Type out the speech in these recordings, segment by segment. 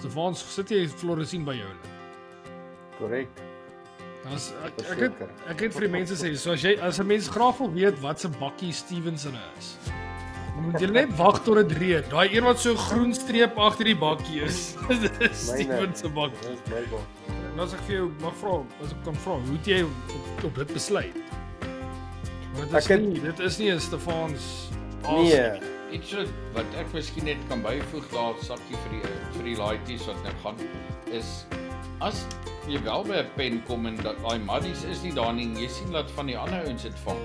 Stefan, sit jy Floresien by jou? Korrek. Ek het vir die mense sê, so as 'n mens graag wil weet wat se bakkie Stevenson is, dan moet jy net wag tot dit reën. Daai een wat so groen streep agter die bakkie is, dis Stevenson se bakkie. Dis my bakkie. En as ek vir jou mag vra, as ek kan vra, hoe het jy op dit besluit? Want dit is nie 'n Stefans Nee. Iets wat ek miskien net kan byvoeg daar sakkie vir die laaitjies wat nou gaan is as jy wel by 'n pen kom en dat daai muddies is nie daar nie en jy sien dat van die ander ouens dit vang.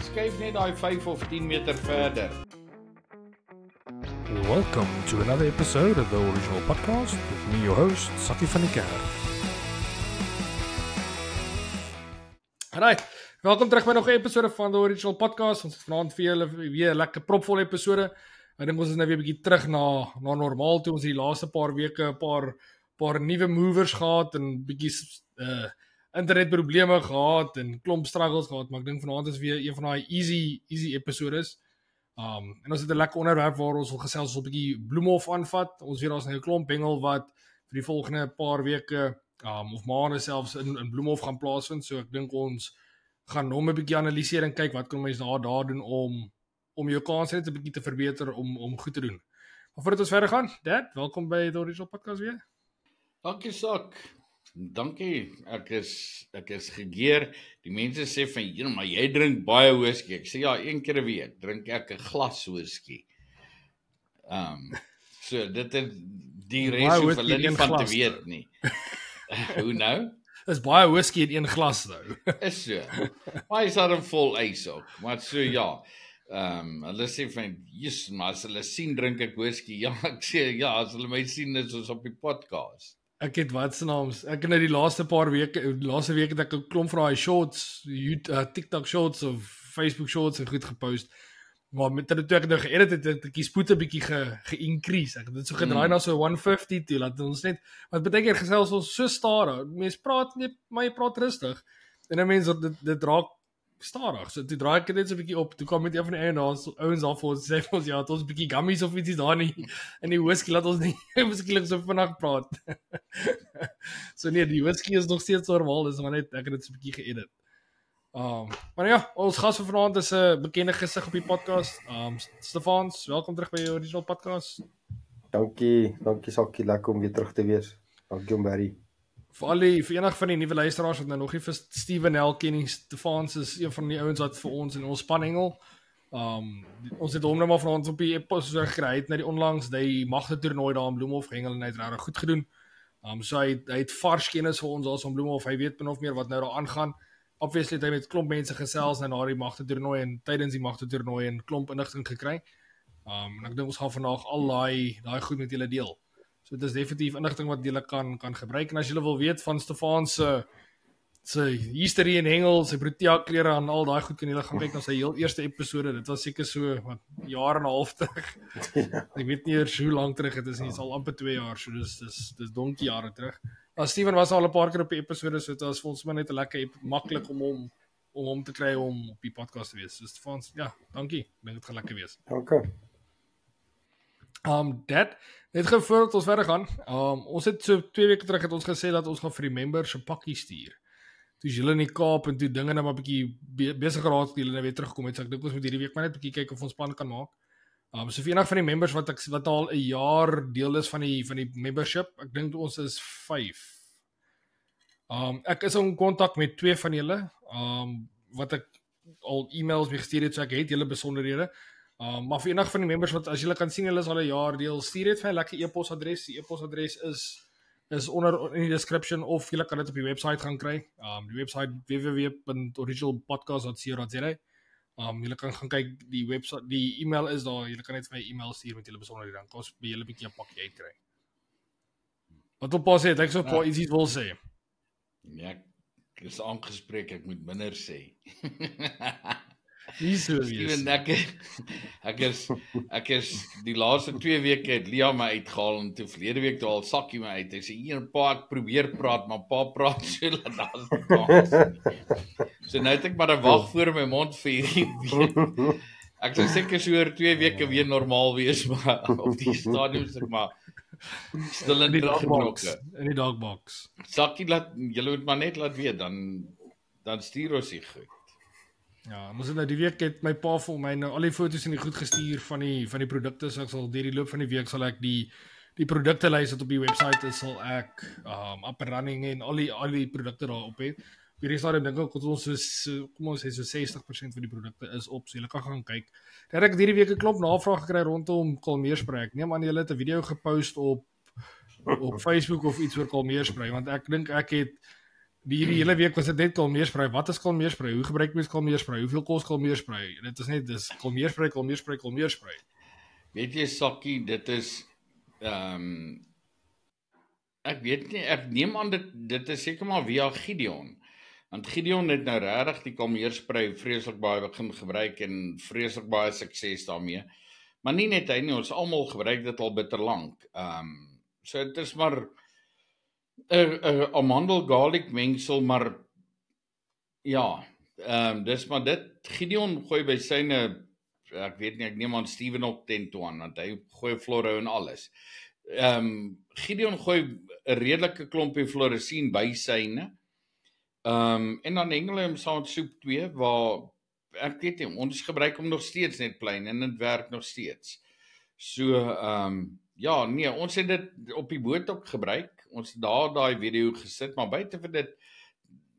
Skuif net daai 5 of 10 meter verder. Welcome to another episode of the Original Podcast with me, your host, Sakkie van die Kerk. Alright, welkom terug by nog 'n episode van the Original Podcast. Ons het vanaand vir julle weer 'n lekker propvolle episode. Ek dink ons is nou weer 'n bietjie terug na normaal toe. Ons het die laaste paar weke 'n paar nuwe movers gehad en bietjie internetprobleme gehad en klomp struggles gehad, maar ek dink vanaand is weer een van daai easy episodes. En ons het 'n lekker onderwerp waar ons wil gesels, ons 'n bietjie Bloemhof aanvat. Ons weet daar's nou 'n klomp hengel wat vir die volgende paar weke of maande selfs in Bloemhof gaan plaasvind. So ek dink ons gaan hom 'n bietjie analiseer en kyk wat kan mense daar doen om jou kans net 'n bietjie te verbeter om goed te doen. Maar voordat ons verder gaan, Dad, welkom by die Original Podcast weer. Dankie Sak. Dankie. Ek is gegeer. Die mense sê van, maar jy drink baie whisky. Ek sê ja, 1 keer 'n week drink ek 'n glas whisky. So dit is die res hoef hulle nie van te weet nie. Hoe nou? Is baie whisky in 1 glas nou. Is so. Maar is daar 'n vol ys ook. Maar so ja. Hulle sê van, "Jesus, maar as hulle sien drink ek whisky." Ja, ek sê ja, as hulle my sien is ons op die podcast. Ek het wat se naams. Ek het nou die laaste week het ek 'n klomp van daai shorts, TikTok shorts of Facebook shorts en goed gepost. Maar met dit toe ek nou geëdit het ek die spoed 'n bietjie ge-increase. Ek het dit so gedraai na so 150 toe, laat ons net, want baie keer gesels ons so stadig. Mense praat net, maar jy praat rustig. En 'n mens dit raak stadig. So toe draai ek dit net so 'n bietjie op. Toe kom met een van die ouens daar vir ons sê vir ons ja, het ons 'n bietjie gummies of ietsie daar nie in die whisky, laat ons nie miskien so vinnig praat. So nee, die whisky is nog steeds normaal, dis maar net ek het dit so 'n bietjie geëdit. Maar ja, ons gas vir vanaand is 'n bekende gesig op die podcast. Stefans, welkom terug by die Original Podcast. Dankie Sakkie, lekker om weer terug te wees. Dankie om Barry. Vir enig van die nuwe luisteraars wat nou nog nie vir Steven Nel ken nie, Stefans is een van die ouens wat vir ons in ons span hengel. Ons het hom nou maar vanaand op die episode gekry, het na die onlangs die magte toernooi daar in Bloemhof hengel en hy het regtig goed gedoen. So hy het vars kennis vir ons as om Bloemhof, hy weet min of meer wat nou daar aangaan. Obviously het hy met klomp mense gesels na die magte toernooi en tydens die magte toernooi en klomp inligting gekry. En ek dink ons gaan vandag al daai goed met julle deel. So dit is definitief inligting wat julle kan gebruik. En as julle wil weet van Stefan se history en hengel, sy Protea klere en al daai goed, kan julle gaan kyk na sy heel eerste episode. Dit was seker so jaar en 'n half terug. Ek weet nie eers hoe lank terug dit is nie, dit is al amper 2 jaar, so dis donkie jare terug. Steven was al 'n paar keer op die episode, so dit was vir ons maar net 'n lekker maklik om hom te kry om op die podcast te wees. So Stefan, ja, dankie. Ek dink dit gaan lekker wees. Dankie. Net gou voordat ons verder gaan. Ons het so 2 weke terug het ons gesê dat ons gaan vir die members 'n pakkie stuur. Toe is julle in die Kaap en toe dinge nou maar 'n bietjie besig geraak, julle nou weer terugkom het. So ek dink ons moet hierdie week maar net 'n bietjie kyk of ons plan kan maak. So vir enig van die members wat al 'n jaar deel is van die membership, ek dink ons is 5. Ek is in kontak met 2 van julle, wat ek al e-mails mee gestuur het, so ek het julle besonderhede. Maar vir enig van die members wat as julle kan sien hulle is al 'n jaar deel, stuur dit vir 'n lekker e-posadres. Die e-posadres is onder in die description of julle kan dit op die webwerf gaan kry. Die webwerf www.originalpodcast.co.za. Julle kan gaan kyk, die e-mail is daar, julle kan net vir my e-mail stuur met julle besonderhede, dan kan ons by julle 'n bietjie 'n pakkie uitkry. Wat op pas het, ek so 'n paar ietsie wil sê. Ja, ek is aangespreek, ek moet minder sê. Nie so wees. Steven, ek is die laaste 2 weke het Lia my uitgehaal en toe verlede week toe al Sakkie my uit. Hy sê, "Hier pa, ek probeer praat, maar pa praat so dat daar's nie kans nie." So nou het ek maar 'n wag voor my mond vir hierdie week. Ek sal seker so oor 2 weke weer normaal wees, maar op die stadium sê ek maar Stil In en die teruggeknokke. dagbox. In die dagbox. Sakkie julle moet maar net laat weet, dan stuur ons die goed. Ja, ons het nou die week het my pa vir my nou al die foto's en die goed gestuur van die produkte, so ek sal deur die loop van die week sal ek die produkte lys wat op die webwerf is, sal ek up and running en al die produkte daarop hê. Op hierdie stadium dink ek ons kom ons sê so 60% van die produkte is op, so julle kan gaan kyk. Dan het ek hierdie week 'n klomp navraag gekry rondom kalmeerspray. Ek neem aan julle het 'n video gepost op Facebook of iets oor kalmeerspray, want ek dink ek het die hele week was dit net kalmeerspray. Wat is kalmeerspray? Hoe gebruik mens kalmeerspray? Hoeveel kos kalmeerspray? Dit is net dis kalmeerspray. Weet jy Sakkie, dit is ek weet nie, ek neem aan dit is seker maar via Gideon. Want Gideon het nou regtig die kalmeerspray vreeslik baie begin gebruik en vreeslik baie sukses daarmee. Maar nie net hy nie, ons almal gebruik dit al bitter lank. So dit is maar 'n amandel garlic mengsel, maar ja, dis maar dit. Gideon gooi by syne, ek weet nie, ek neem aan Steven op 10 toe aan, want hy gooi fluoro en alles. Gideon gooi 'n redelike klompie fluoresien by syne. En dan hengel hy hom saam met soep 2, waar ek weet nie, ons gebruik hom nog steeds net plain en dit werk nog steeds. So, ja, nee, ons het dit op die boot ook gebruik. Ons het daai video gesit, maar buite vir dit,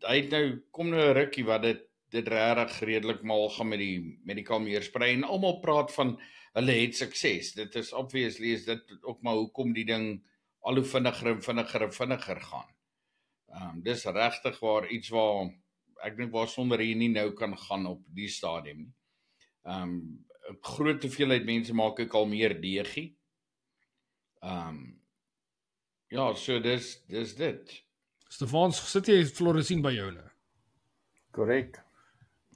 hy het nou, kom nou 'n rukkie wat dit regtig redelik mal gaan met die kalmeerspray en almal praat van hulle het sukses. Dit is obviously is dit ook maar hoekom die ding al hoe vinniger gaan. Dis regtig waar iets waar ek dink waar sonder hier nie nou kan gaan op die stadium nie. 'n Groot hoeveelheid mense maak ook al meer deegie. Ja, so dis dit. Stefans, sit jy fluoresien by jou nou? Korrek.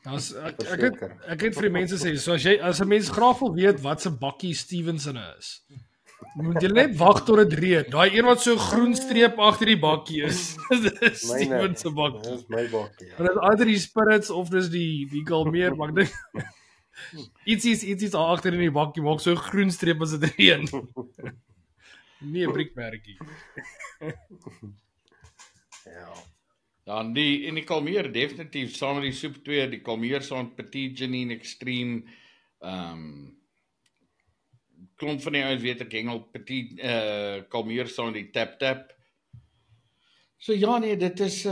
Ek het vir die mense sê, so as 'n mens graag wil weet wat se bakkie Stevenson is, moet jy net wag tot dit reën. Daai een wat so groen streep agter die bakkie is, dis Steven se bakkie. Dis my bakkie. En dit is either die Spirits of dis die Kalmeer, maar ek dink iets daar agter in die bakkie maak so groen streep as dit reën. Nie 'n briekmerkie. Ja. Ja, en die kalmeer definitief saam met die soep 2, die kalmeer saam met Petit Janine Extreme, klomp van die ouens weet ek hengel Petit kalmeer saam met die Tap. So ja nee, dit is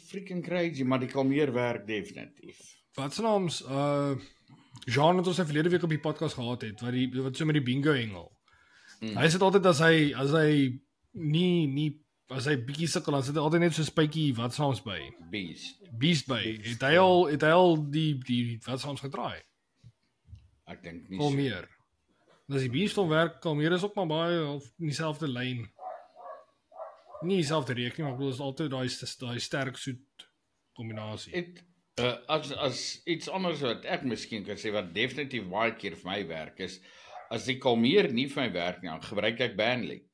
freaking crazy, maar die kalmeer werk definitief. Wat se naams Jean het ons verlede week op die podcast gehad het wat so met die bingo hengel. Hy sê altyd as hy bietjie sukkel, dan sit hy altyd net so 'n spytjie wat saams by. Beast by. Het hy al die wat saams gedraai? Ek dink nie. Kalmeer. As die Beast om werk, Kalmeer is ook maar baie in dieselfde lyn. Nie dieselfde reek nie, maar ek bedoel is altyd daai sterk soet kombinasie. As iets anders wat ek miskien kan sê wat definitief baie keer vir my werk is, as die kalmeer nie vir my werk nie, dan gebruik ek Banlick.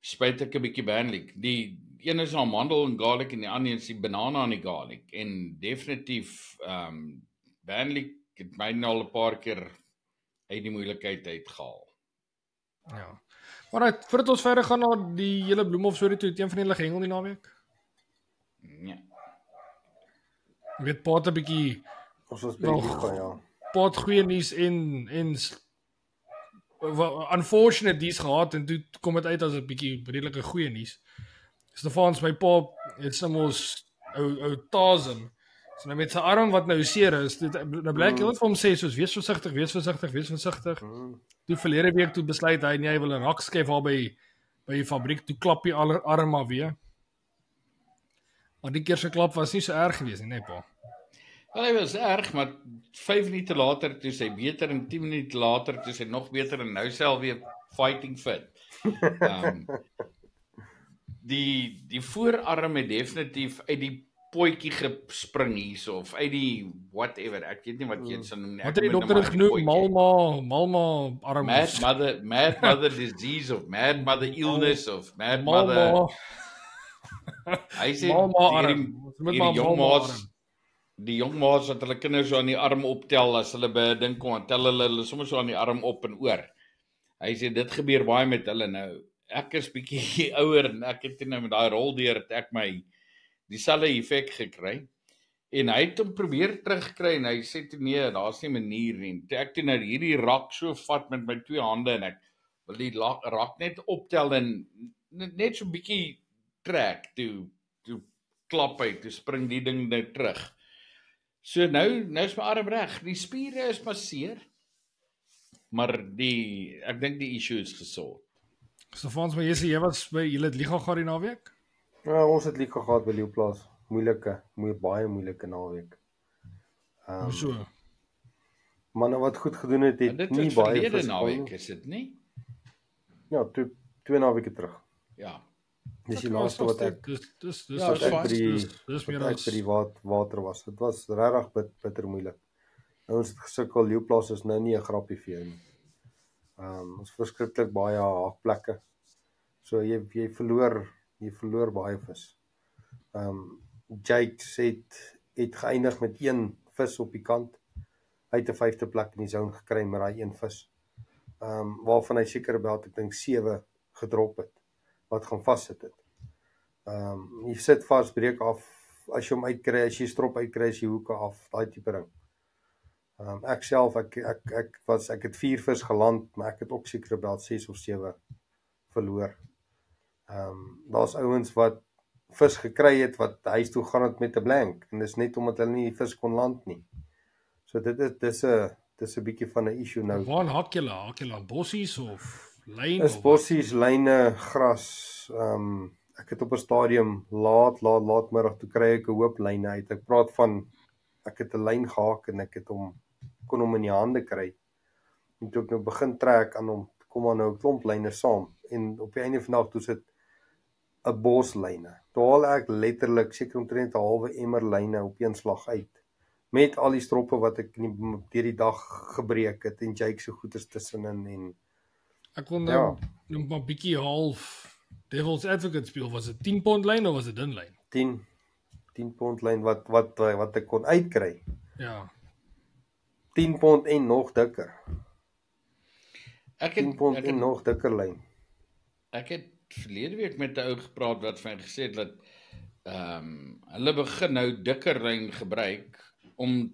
Spuit ek 'n bietjie Banlick. Die een is amandel en garlic en die ander is die banana en die garlic. En definitief Banlick het my nou al 'n paar keer uit die moeilikheid uitgehaal. Ja. Maar voordat ons verder gaan na die hele Bloemhof storie toe, het een van julle gehengel die naweek? Ja. Ek weet Paat 'n bietjie Ons was baie ja. Paat goeie nuus en unfortunate nuus gehad en toe kom dit uit as 'n bietjie redelike goeie nuus. Stefans, my pa het soms ou Tazen. So nou met sy arm wat nou seer is, nou bly ek heeltyd vir hom sê soos wees versigtig. Toe verlede week toe besluit hy hy wil 'n rak skep waar by die fabriek, toe klap die arm maar weer. Maar die keer se klap was nie so erg geweest nie, pa. Hy was erg, maar 5 minute later toe sy beter en 10 minute later toe sy nog beter en nou self weer fighting fit. Die voorarm het definitief uit die potjie gespring hierso of uit die whatever, ek weet nie wat jy dit sou noem nie. Wat het die dokter genoem? Malma arm. Mad mother disease of mad mother illness of mad mother. Hy sê die jong ma's wat hulle kinders so aan die arm optel as hulle by 'n ding kom, tel hulle sommer so aan die arm op en oor. Hy sê dit gebeur baie met hulle nou. Ek is bietjie ouer en ek het nou met daai roldeur het ek my dieselfde effek gekry. En hy het hom probeer terugkry en hy sê toe nee, daar's nie 'n manier nie. Toe ek toe nou hierdie rak so vat met my 2 hande en ek wil die rak net optel en net so bietjie trek toe klap hy, toe spring die ding nou terug. So nou is my arm reg. Die spiere is maar seer. Maar ek dink die issue is gesort. Stefans, maar jy was by julle het liga gehad die naweek? Ja, ons het lieg gehad by Leeuplaas. Baie moeilike naweek. So. Manne wat goed gedoen het, Dit nie is baie verlede verskil naweek, nie. is dit nie? Ja, 2 naweke terug. Ja. Dis die laaste wat ek Dis Ja, wat ek fyn. by die dis meer wat ek as by die water was. Dit was regtig bitter moeilik. Ons het gesukkel. Leeuplaas is nou nie 'n grappie vir jou nie. Ons verskriklik baie haakplekke. So jy verloor baie vis. Jake het geëindig met 1 vis op die kant. Hy het 'n 5de plek in die zone gekry met daai 1 vis. Waarvan hy seker about ek dink 7 gedrop het wat gaan vassit het. Jy sit vas, breek af as jy hom uitkry, as jy strop uitkry, as jy hoeke af, daai tipe ding. Ek self ek het 4 vis geland, maar ek het ook seker about 6 of 7 verloor. Daar's ouens wat vis gekry het wat huis toe gaan het met 'n blank en dis net omdat hulle nie die vis kon land nie. So dis 'n bietjie van 'n issue nou. Waar hak julle? Hak julle aan bossies of lyn Is bossies, lyne, gras. Ek het op 'n stadium laatmiddag toe kry ek 'n hoop lyne uit. Ek praat van ek het 'n lyn gehaak en ek het kon hom in die hande kry. En toe ek nou begin trek aan hom, kom maar nou 'n klomp lyne saam en op die einde van die dag toe sit 'n boslyne. Toe haal ek letterlik seker omtrent 'n halwe emmer lyne op een slag uit. Met al die stroppe wat ek deur die dag gebreek het en Jake se goeders tussenin en ek kon nou maar bietjie half Devil's Advocate speel. Was dit 10 pond lyn of was dit dun lyn? 10 pond lyn wat ek kon uitkry. Ja. 10 pond en nog dikker. Ek 10 pond en nog dikker lyn. Ek het verlede week met 'n ou gepraat wat vir my gesê het dat hulle begin nou dikker lyn gebruik om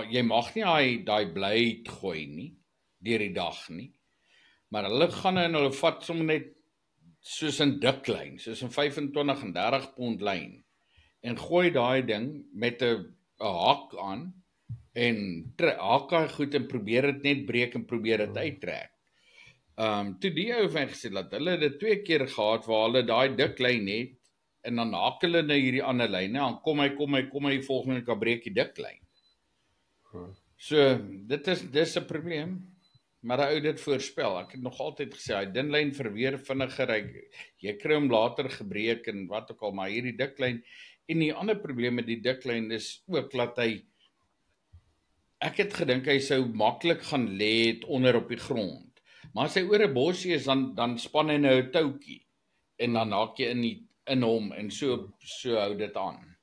jy mag nie daai blade gooi nie deur die dag nie. Maar hulle gaan en hulle vat sommer net soos 'n dik lyn, soos 'n 25 en 30 pond lyn en gooi daai ding met 'n haak aan en haak hy goed en probeer dit net breek en probeer dit uittrek. Toe die ou van gesê dat hulle dit 2 keer gehad waar hulle daai dik lyn het en dan haak hulle na hierdie ander lyne, dan kom hy volgende keer breek die dik lyn. So dis 'n probleem. Maar hy het dit voorspel. Ek het nog altyd gesê hy dun lyn verweer vinniger. Jy kry hom later gebreek en wat ook al, maar hierdie dik lyn en die ander probleem met die dik lyn is ook dat ek het gedink hy sou maklik gaan lê het onder op die grond. Maar as hy oor 'n bossie is dan span hy nou 'n toutjie en dan haak jy in hom en so hou dit aan.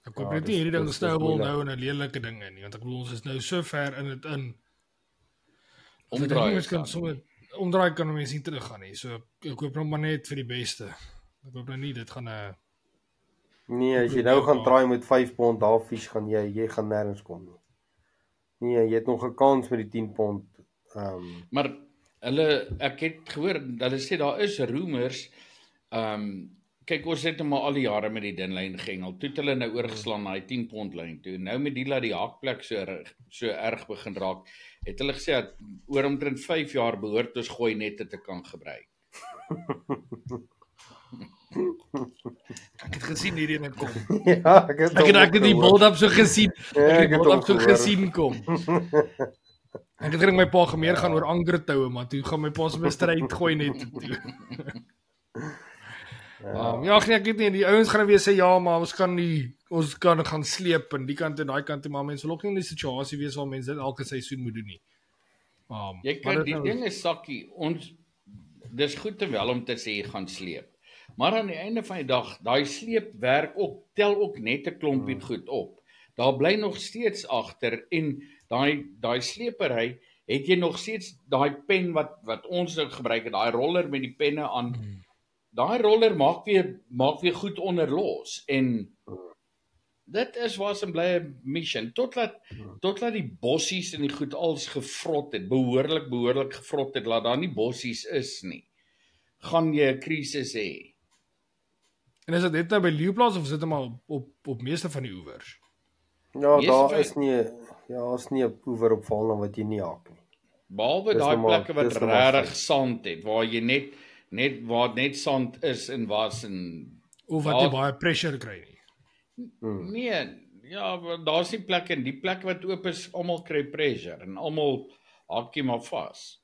Ek koop net nie hierdie ding snowball nou in 'n lelike ding nie, want ek bedoel ons is nou so ver in dit in. Omdraai kan mense nie teruggaan nie. So ek koop hom maar net vir die beste. Ek hoop nou nie dit gaan Nee, as jy nou gaan try met 5 pond halfies gaan jy gaan nêrens kom nie. Nee, jy het nog 'n kans met die 10 pond. Maar ek het gehoor hulle sê daar is rumors. Kyk, ons het nou maar al die jare met die dun lyn gehengel. Toe het hulle nou oorgeslaan na die 10 pond lyn toe. Nou met die laat die haakplek so erg begin raak, het hulle gesê dat oor omtrent 5 jaar behoort ons gooi nette te kan gebruik. Ek het gesien hierdie ding kom. Ja, ek het die build-up so gesien. Ek het die build-up so gesien kom. Ek het gedink my pa gemeer gaan oor anger toue, maar toe gaan my pa se stryd gooi net toe. Ek weet nie, die ouens gaan weer sê ja, maar ons kan gaan sleep en die kant en daai kant, maar mense wil ook nie in die situasie wees waar mense dit elke seisoen moet doen nie. Jy kan die ding is sakkie, dis goed en wel om te sê jy gaan sleep. Maar aan die einde van die dag, daai sleepwerk tel ook net 'n klompie goed op. Daar bly nog steeds agter en daai sleepery het jy nog steeds daai pen wat ons nou gebruik het, daai roller met die penne aan. Daai roller maak weer goed onder los en dit is waar se bly 'n mission totdat die bossies en die goed als gevrot het, behoorlik gevrot het, laat daar nie bossies is nie. Gaan jy 'n krisis hê. En is dit net nou by Leeuplaas of is dit maar op meeste van die oewers? Ja, Meeste daar van- is nie 'n oewer op Valna wat jy nie haak nie. Behalwe Dis daai nou maar- plekke wat dis nou maar regtig fyn. sand het, waar jy net sand is en was en Of wat jy baie pressure kry nie? nee, ja, daar's nie plekke en die plekke wat oop is, almal kry pressure en almal hakkie maar vas.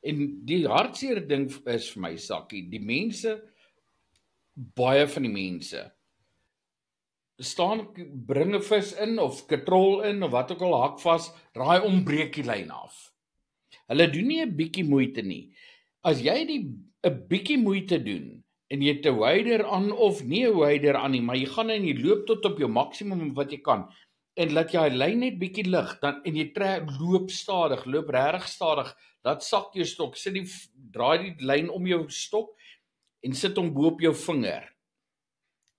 En die hartseer ding is vir my sakkie, die mense, baie van die mense bring 'n vis in of katrol in of wat ook al, hak vas, draai om, breek die lyn af. Hulle doen nie 'n bietjie moeite nie. As jy 'n bietjie moeite doen en jy het 'n wader aan of nie 'n wader aan nie, maar jy gaan en jy loop tot op jou maksimum wat jy kan en laat jy die lyn net bietjie lig, dan en jy loop stadig, loop regtig stadig, laat sak jou stok, draai die lyn om jou stok en sit hom bo op jou vinger,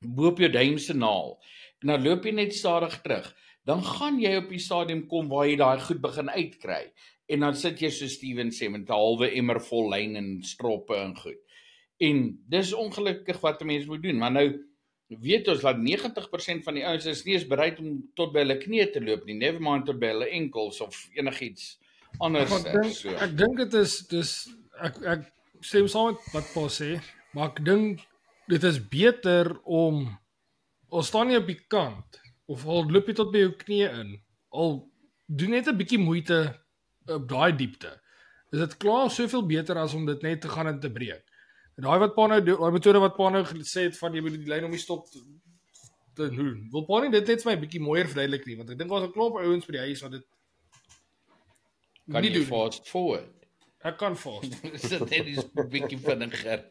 bo op jou duim se naal. En dan loop jy net stadig terug. Dan gaan jy op die stadium kom waar jy daai goed begin uitkry. En dan sit jy so Steven sê met 'n halwe emmer vol lyn en stroppe en goed. En dis ongelukkig wat 'n mens moet doen, maar nou weet ons dat 90% van die ouens is nie eens bereid om tot by hulle knie te loop nie, never mind tot by hulle enkels of enigiets anders. Ek dink dit is ek stem saam met wat Paul sê, maar ek dink dit is beter om al staan jy op die kant of al loop jy tot by jou knie in, al doen net 'n bietjie moeite op daai diepte. Is dit klaar soveel beter as om dit net te gaan en te breek. En daai metode wat Pa nou gesê het van jy moet die lyn om die stok te doen. Wil Pa nie dit net vir my 'n bietjie mooier verduidelik nie, want ek dink daar's 'n klomp ouens by die huis wat dit kan nie jy doen. fast forward. Ek kan vast. Sit net die bietjie vinniger.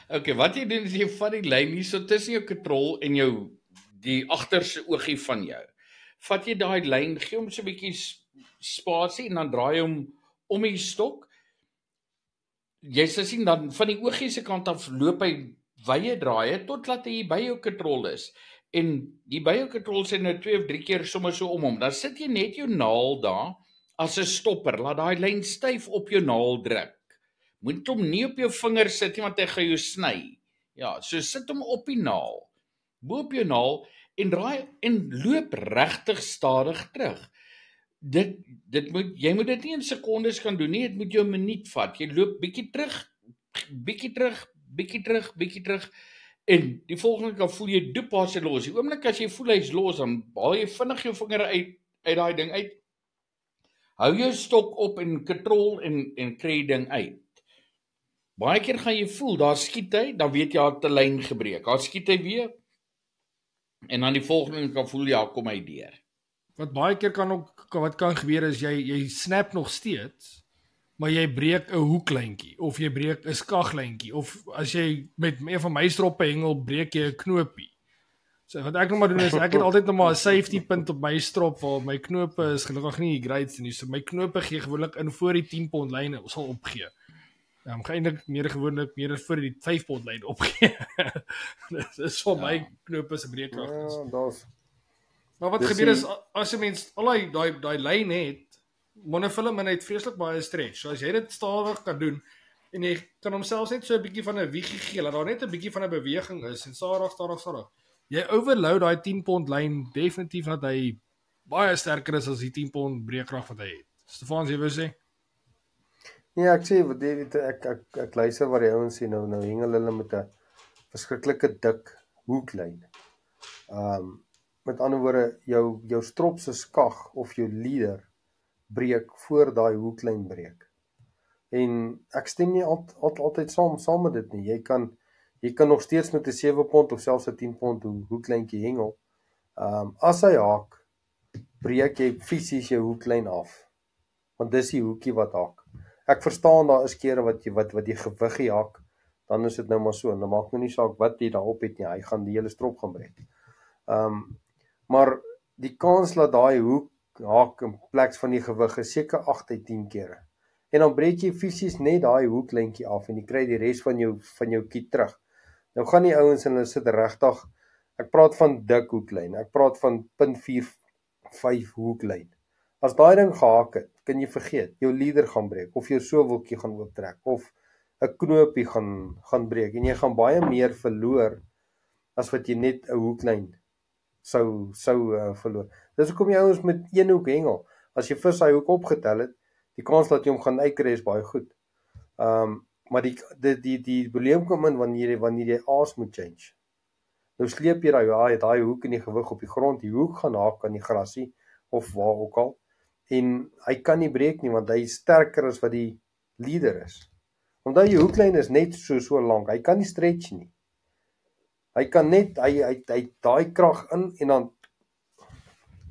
Okay, wat jy doen is jy vat die lyn hier so tussen jou katrol en die agterste oogie van jou. Vat jy daai lyn, gee hom so 'n bietjie spasie en dan draai hom om die stok. Jy sal sien dan van die oogie se kant af loop hy wye draaie totdat hy by jou katrol is. En die by jou katrol sê nou 2 of 3 keer sommer so om hom. Dan sit jy net jou naal daar as 'n stopper. Laat daai lyn styf op jou naal druk. Moet hom nie op jou vinger sit nie want hy gaan jou sny. Ja, so sit hom op die naal. Bo op jou naal en draai en loop regtig stadig terug. Jy moet dit nie in sekondes kan doen nie, dit moet jou 'n minuut vat. Jy loop bietjie terug en die volgende keer voel jy doepas hy los. Die oomblik as jy voel hy's los, dan haal jy vinnig jou vingere uit daai ding uit. Hou jou stok op en katrol en kry die ding uit. Baie keer gaan jy voel, daar skiet hy, dan weet jy hy het 'n lyn gebreek. Daar skiet hy weer en dan die volgende kan voel ja, kom hy deur. Wat baie keer wat kan gebeur is jy snap nog steeds, maar jy breek 'n hoeklyntjie of jy breek 'n skaglyntjie of as jy met een van my stroppe hengel breek jy 'n knoopie. So wat ek nog maar doen is ek het altyd nog maar 'n safety punt op my strop waar my knope is gelukkig nie die greatste nie. So my knope gee gewoonlik in voor die 10 pond lyn sal opgee. Ek gaan eintlik meer voor die 5 pond lyn opgee. Dit is vir my knope se breekkrag. Ja, daar's Maar wat gebeur is as 'n mens al daai lyn het, monofilament het vreeslik baie stretch. So as jy dit stadig kan doen en jy kan homself net so 'n bietjie van 'n wiegie gee, dat daar net 'n bietjie van 'n beweging is en stadig. Jy overload daai 10 pond lyn definitief dat hy baie sterker is as die 10 pond breekkrag wat hy het. Stefan, jy wou sê? Ja, ek sê wat jy weet ek luister wat die ouens sê nou hengel hulle met 'n verskriklike dik hoeklyn. Met ander woorde jou strop se skag of jou leader breek voor daai hoeklyn breek. En ek stem nie altyd saam met dit nie. Jy kan nog steeds met 'n 7 pond of selfs 'n 10 pond hoeklyntjie hengel. As hy haak, breek jy fisies jou hoeklyn af. Want dis die hoekie wat haak. Ek verstaan daar is kere wat jy gewiggie haak, dan is dit nou maar so. Dan maak nou nie saak wat jy daarop het nie. Hy gaan die hele strop gaan breek. Maar die kans dat daai hoek haak in plaas van die gewig is seker 8 uit 10 kere. En dan breek jy fisies net daai hoeklyntjie af en jy kry die res van jou kiet terug. Nou gaan die ouens en hulle sit regtig, ek praat van dik hoeklyn, ek praat van 0.45 hoeklyn. As daai ding gehaak het, kan jy vergeet, jou leader gaan breek, of jou soweltjie gaan ooptrek, of 'n knoopie gaan breek, en jy gaan baie meer verloor, as wat jy net 'n hoeklyn sou verloor. Dis hoekom jy ouens met een hoek hengel, as jy vis hy hoek opgetel het, die kans dat jy hom gaan uitkry is baie goed. Maar die probleem kom in wanneer jy aas moet change. Nou sleep jy daai hoek in die gewig op die grond, die hoek gaan haak aan die grasie, of waar ook al, en hy kan nie breek nie, want hy is sterker as wat die leader is. Omdat die hoeklyn is net so lank, hy kan nie stretch nie. Hy kan net, hy daai krag in, en dan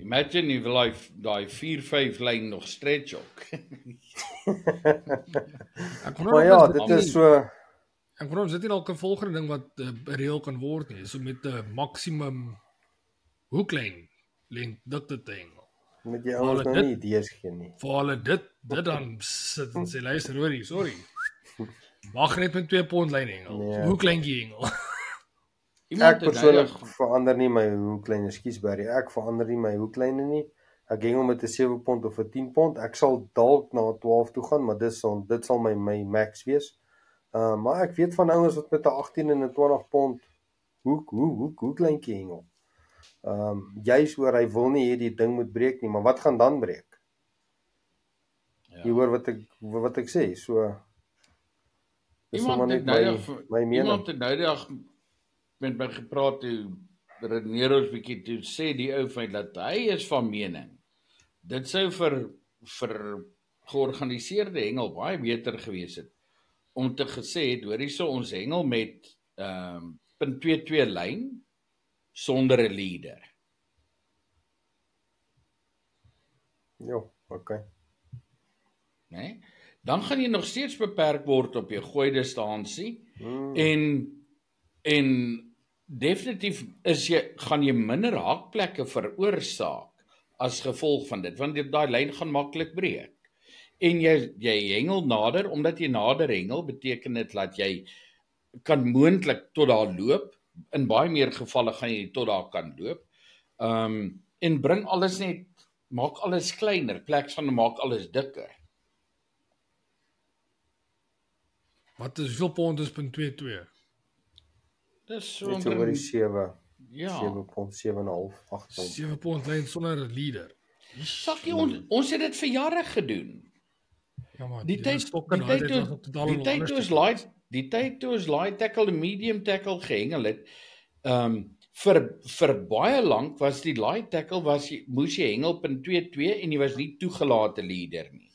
Imagine jy wil daai 4-5 lyn nog stretch ook. Maar ja, dit is so. Ek wonder ons dit nie dalk 'n volgende ding wat reël kan word nie, so met 'n maksimum hoeklyn lengte dit te hengel. Met jy ouens nou nie idees gee nie. Vir hulle dit dan sit en sê luister hoorie, sorry. Mag net met 2 pond lyn hengel. Nee. Hoeklyntjie hengel. Ek persoonlik verander nie my hoeklyne, ekskuus Barry, ek verander nie my hoeklyne nie. Ek hengel met 'n 7 pond of 'n 10 pond. Ek sal dalk na 12 toe gaan, maar dit sal my max wees. Maar ek weet van ouens wat met 'n 18 en 'n 20 pond hoeklyntjie hengel. Juis oor hy wil nie hê die ding moet breek nie, maar wat gaan dan breek? Ja. Jy hoor wat ek sê, so dis sommer net my mening. Iemand het nou die dag met my gepraat, toe redeneer ons bietjie, toe sê die ou van dat hy is van mening, dit sou vir georganiseerde hengel baie beter gewees het, om te gesê het, hoor hierso, ons hengel met 0.22 lyn, sonder 'n leader. Ja, okay. Nee? Dan gaan jy nog steeds beperk word op jou gooi distansie, en definitief gaan jy minder haakplekke veroorsaak as gevolg van dit, want daai lyn gaan maklik breek. En jy hengel nader, omdat jy nader hengel, beteken dit dat jy kan moontlik tot daar loop, in baie meer gevalle gaan jy tot daar kan loop, en bring alles net, maak alles kleiner, plek van maak alles dikker. Wat is hoeveel pond is 0.22? Dis so oor die 7. Ja. 7 pond, 7,5, 8 pond. 7 pond lyn sonder 'n leader. Sakkie, ons het dit vir jare gedoen. Ja maar, Die tyd toe ons light tackle en medium tackle gehengel het, vir baie lank was die light tackle moes jy hengel 0.22 en jy was nie toegelate leader nie.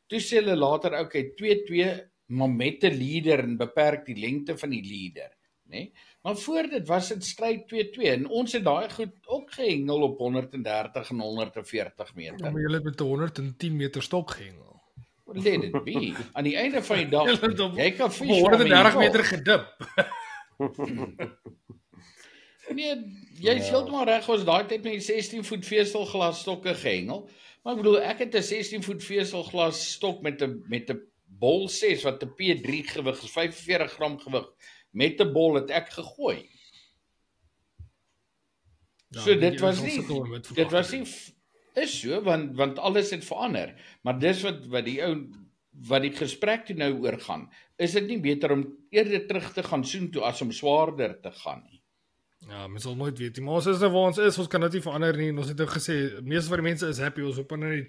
Toe sê hulle later, okay, 2.2 maar met 'n leader en beperk die lengte van die leader, né? Maar voor dit was dit stryd 2.2 en ons het daai goed ook gehengel op 130 en 140 meter. Ja, maar jy het met 110 meter stok gehengel. Let it be. Aan die einde van die dag, jy kan vis 130 meter gedip. Nee, jy is heeltemal reg, ons daai tyd met 16 voet veselglas stokke gehengel. Maar ek bedoel, ek het 'n 16 voet veselglas stok met 'n bol 6 wat 'n P3 gewig is, 45 gram gewig. Met 'n bol het ek gegooi. Ja, so dit was nie is so, want alles het verander. Maar dis wat die gesprek toe nou oor gaan. Is dit nie beter om eerder terug te gaan soen toe as om swaarder te gaan nie? Ja, mens sal nooit weet nie, maar ons is nou waar ons kan dit nie verander nie, en ons het nou gesê, meeste van die mense is happy, ons hoop nou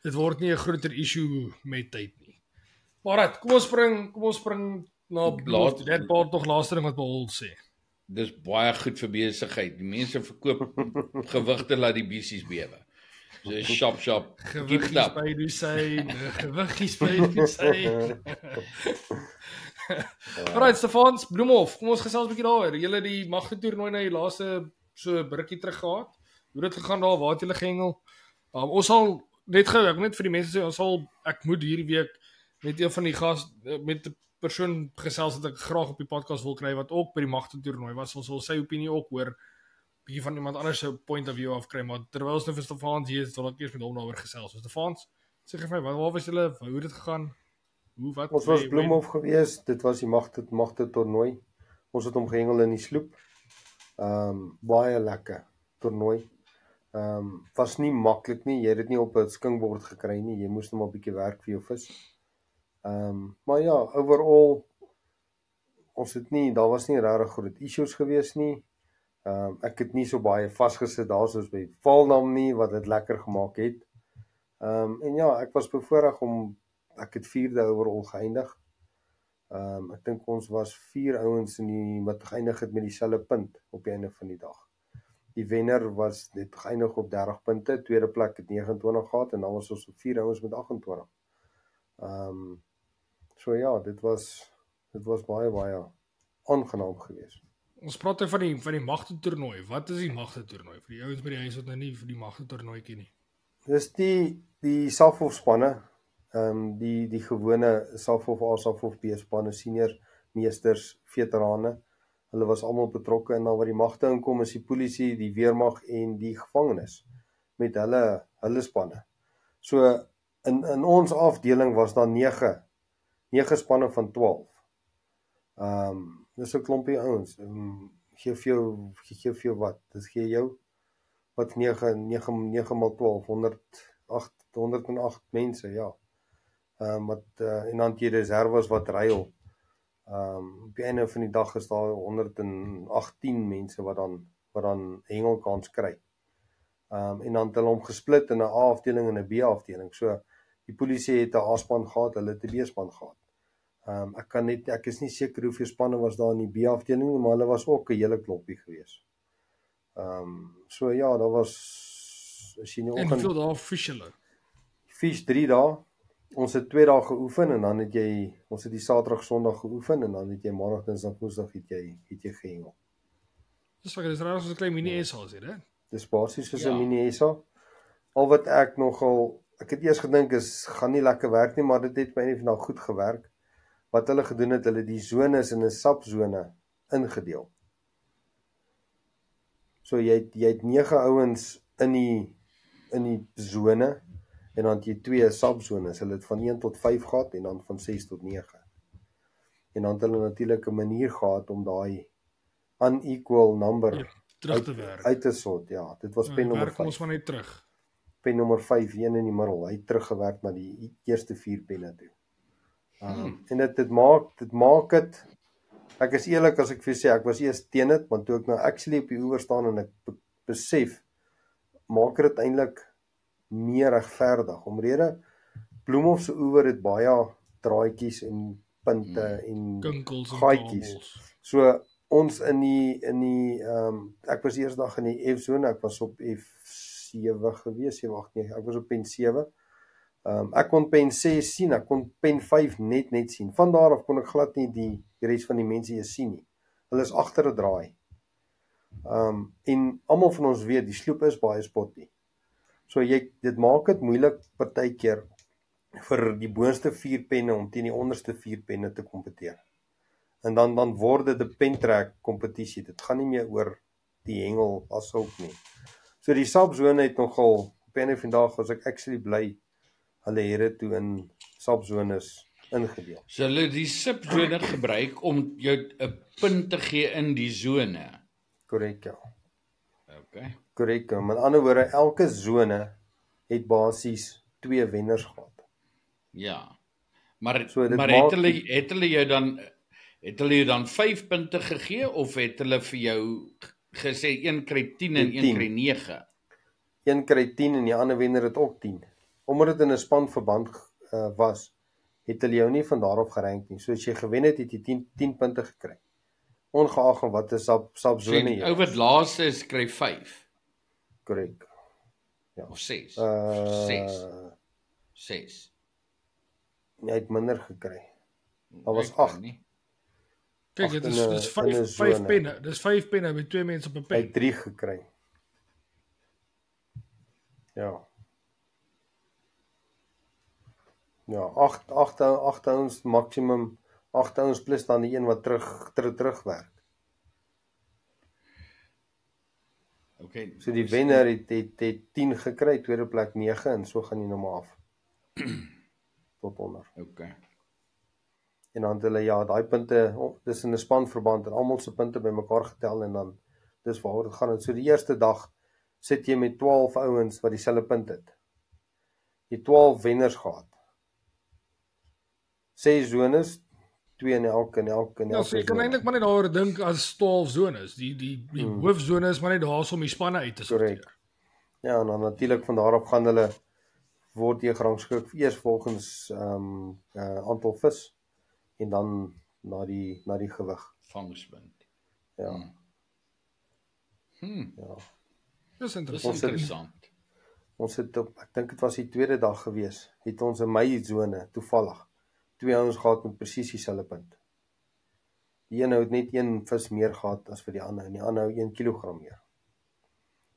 dit word nie 'n groter issue met tyd nie. Maar kom ons spring na dit paar nog laaste ding wat Paul sê. Dis baie goed vir besigheid, die mense verkoop gewigte laat die bissies bewe. So shop, gewiggies by die sy, gewiggies by die sy. Alright, Stefans, Bloemhof, kom ons gesels 'n bietjie daaroor. Julle die magtoernooi na die laaste so rukkie terug gehad. Hoe het dit gegaan daar? Waar het julle gehengel? Ons sal net gou, ek net vir die mense sê, ek moet hierdie week met een van die met 'n persoon gesels wat ek graag op die podcast wil kry wat ook by die magtoernooi was. Ons wil sy opinie ook hoor. bietjie van iemand anders se point of view af kry, maar terwyl ons nou vir Stefans hier is, sal ek eers met hom daaroor gesels. So Stefans, sê vir my, waar was julle? Hoe het dit gegaan? Wat? Ons was Bloemhof gewees, dit was die magte toernooi. Ons het hom gehengel in die sloep. Baie lekker toernooi. Was nie maklik nie, jy het dit nie op 'n skinkbord gekry nie, jy moes net maar 'n bietjie werk vir jou vis. Maar ja, overall daar was nie regtig groot issues gewees nie. Ek het nie so baie vasgesit daar soos by Valnam nie, wat dit lekker gemaak het. En ja, ek was bevoorreg ek het 4de overall geëindig. Ek dink ons was 4 ouens wat geëindig het met dieselfde punt op die einde van die dag. Die wenner het geëindig op 30 punte, tweede plek het 29 gehad en dan was ons 4 ouens met 28. So ja, dit was baie aangenaam geweest. Ons praat van die magte toernooi. Wat is die magte toernooi? Vir die ouens by die huis wat nou nie vir die magte toernooi ken nie. Dis die Safhof spanne, die gewone Safhof A, Safhof B spanne, senior meesters, veterane. Hulle was almal betrokke en dan wat die magte inkom is die polisie, die weermag en die gevangenes met hulle spanne. So in ons afdeling was daar 9 spanne van 12. Dis 'n klompie ouens. Gee vir jou wat? Dit gee jou wat 9 mal 12, 108 mense, ja. En dan die reserves wat ruil. Op die einde van die dag is daar 118 mense wat dan hengelkans kry. En dan het hulle hom gesplit in 'n A-afdeling en 'n B-afdeling. So die polisie het 'n A-span gehad, hulle het 'n B-span gehad. Ek is nie seker hoeveel spanne was daar in die B-afdeling nie, maar hulle was ook 'n hele klompie gewees. So ja, daar was En hoeveel dae officiële? Fish 3 dae. Ons het 2 dae geoefen en dan ons het die Saterdag, Sondag geoefen en dan het jy Maandag, Dinsdag, Woensdag het jy gehengel. Dis regtig so 'n klein mini SA is dit, hè? Dis basies soos 'n mini SA. Al wat ek het eers gedink gaan nie lekker werk nie, maar dit het by einde van die dag goed gewerk. Wat hulle gedoen het, hulle die zones in 'n subsone ingedeel. So jy het 9 ouens in die zone en dan het jy 2 subzones. Hulle het van 1 tot 5 gehad en dan van 6 tot 9. En dan het hulle natuurlik 'n manier gehad om daai unequal number terug te werk. Uit te sort, ja. Dit was pen nommer 5. Ons maar net terug. Pen nommer 5, een in die middel. Hy het teruggewerk na die eerste 4 penne toe. En dit maak dit, ek is eerlik as ek vir sê, ek was eers teen dit, want toe ek nou actually op die oewer staan en ek besef, maak dit eintlik meer regverdig. Omrede Bloemhof se oewer het baie draadjies en punte en gaatjies. So ons in die ek was eers dag in die F-zone, ek was op F7 gewees, ek was op pen 7. Ek kon pen 6 sien, ek kon pen 5 net sien. Van daar af kon ek glad nie die res van die mense eers sien nie. Hulle is agter 'n draai. En almal van ons weet, die sloep is baie spotty. So dit maak dit moeilik partykeer vir die boonste 4 penne om teen die onderste 4 penne te kompeteer. En dan word dit 'n pentrek kompetisie. Dit gaan nie meer oor die hengel as sulk nie. So die subzone het nogal op 'n vandag was ek actually bly hulle het dit toe in subzones ingedeel. So hulle die subzone gebruik om jou 'n punt te gee in die sone. Korrek, ja. Okay. Korrek. Met ander woorde, elke sone het basies 2 wenners gehad. Ja. Maar so het hulle jou dan 5 punte gegee of het hulle vir jou gesê een kry 10 en een kry 9? Een kry 10 en die ander wenner het ook 10. Omdat dit in 'n spanverband was, het hulle jou nie van daarop gerank nie. So as jy gewen het, het jy 10 punte gekry. Ongeag van wat 'n subzone jy. Ou wat laaste is kry 5. Korrek. Ja. Of 6. 6. Jy het minder gekry. Daar was 8. Kyk, dit is 5 penne. Dis 5 penne met 2 mense op 'n pen. Hy het 3 gekry. Ja. Ja, 8 ouens maksimum, 8 ouens plus dan die een wat terugwerk. Okay. So die wenner het 10 gekry, tweede plek 9 en so gaan jy nou maar af. Tot onder. Okay. En dan het hulle daai punte, dis in 'n spanverband en almal se punte bymekaar getel en dan dis waaroor dit gaan. En so die eerste dag sit jy met 12 ouens wat dieselfde punt het. Jy 12 wenners gehad. 6 zones, 2 in elke. Ja, so jy kan eintlik maar net daaroor dink as 12 zones. Die hoofzone is maar net daar om die spanne uit te sorteer. Ja, en dan natuurlik van daar af gaan hulle word jy gerangskik eers volgens aantal vis en dan na die gewig. Vangspunt. Ja. Ja. Dis interessant. Ons het ek dink dit was die tweede dag gewees, het ons in my zone toevallig 2 ouens gehad met presies dieselfde punt. Die een het net 1 vis meer gehad as vir die ander en die ander 1 kilogram meer.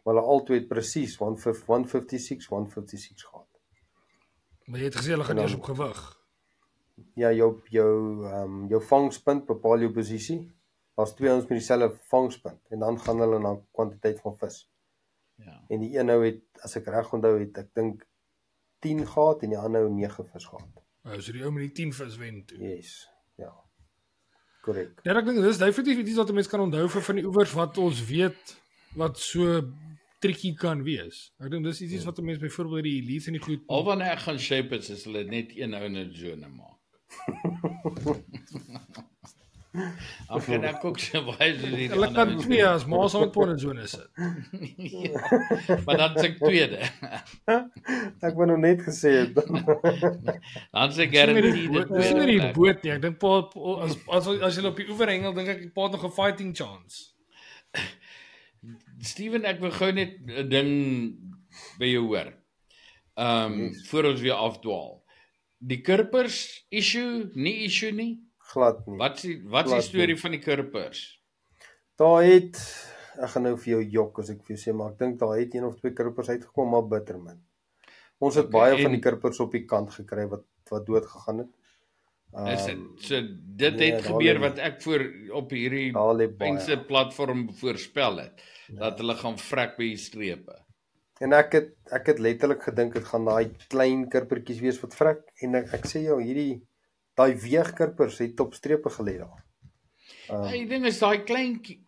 Maar hulle albei het presies 156 gehad. Maar jy het gesê hulle gaan eers op gewig. Ja, jou vangspunt bepaal jou posisie. Daar's 2 ouens met dieselfde vangspunt en dan gaan hulle na kwantiteit van vis. Ja. En die een nou het, as ek reg onthou het, ek dink 10 gehad en die ander 9 vis gehad. So die ou met die 10 vis wen toe. Yes, ja. Korrek. Ja, ek dink dis definitief iets wat 'n mens kan onthou vir van die oewers wat ons weet wat so tricky kan wees. Ek dink dis iets wat 'n mens byvoorbeeld die elites en die goed. Al wanneer ek gaan shape is hulle net een ou in 'n zone maak. Af en ek ook so baie so die hulle kan 2 as maar saam met in zone sit. Ja, maar dan se ek tweede. Ek wou nou net gesê het. Dan se garantie dit. Dis nie die boot nie. Ek dink as jy op die oewer hengel, dink ek paat nog 'n fighting chance. Steven, ek wil gou net 'n ding by jou hoor. Voor ons weer afdwaal. Die kurpers issue nie. Glad nie. Wat is die storie van die kurpers? Daar het, ek gaan nou vir jou jok as ek vir jou sê, maar ek dink daar het 1 of 2 kurpers uitgekom, maar bitter min. Ons het baie van die kurpers op die kant gekry wat dood gegaan het. Is dit? So dit het gebeur wat ek voor op hierdie mense platform voorspel het, dat hulle gaan vrek by die strepe. En ek het letterlik gedink dit gaan daai klein kurpertjies wees wat vrek en ek sê jou daai weegkurpers het op strepe gelê daar. Die ding is daai kleintjie,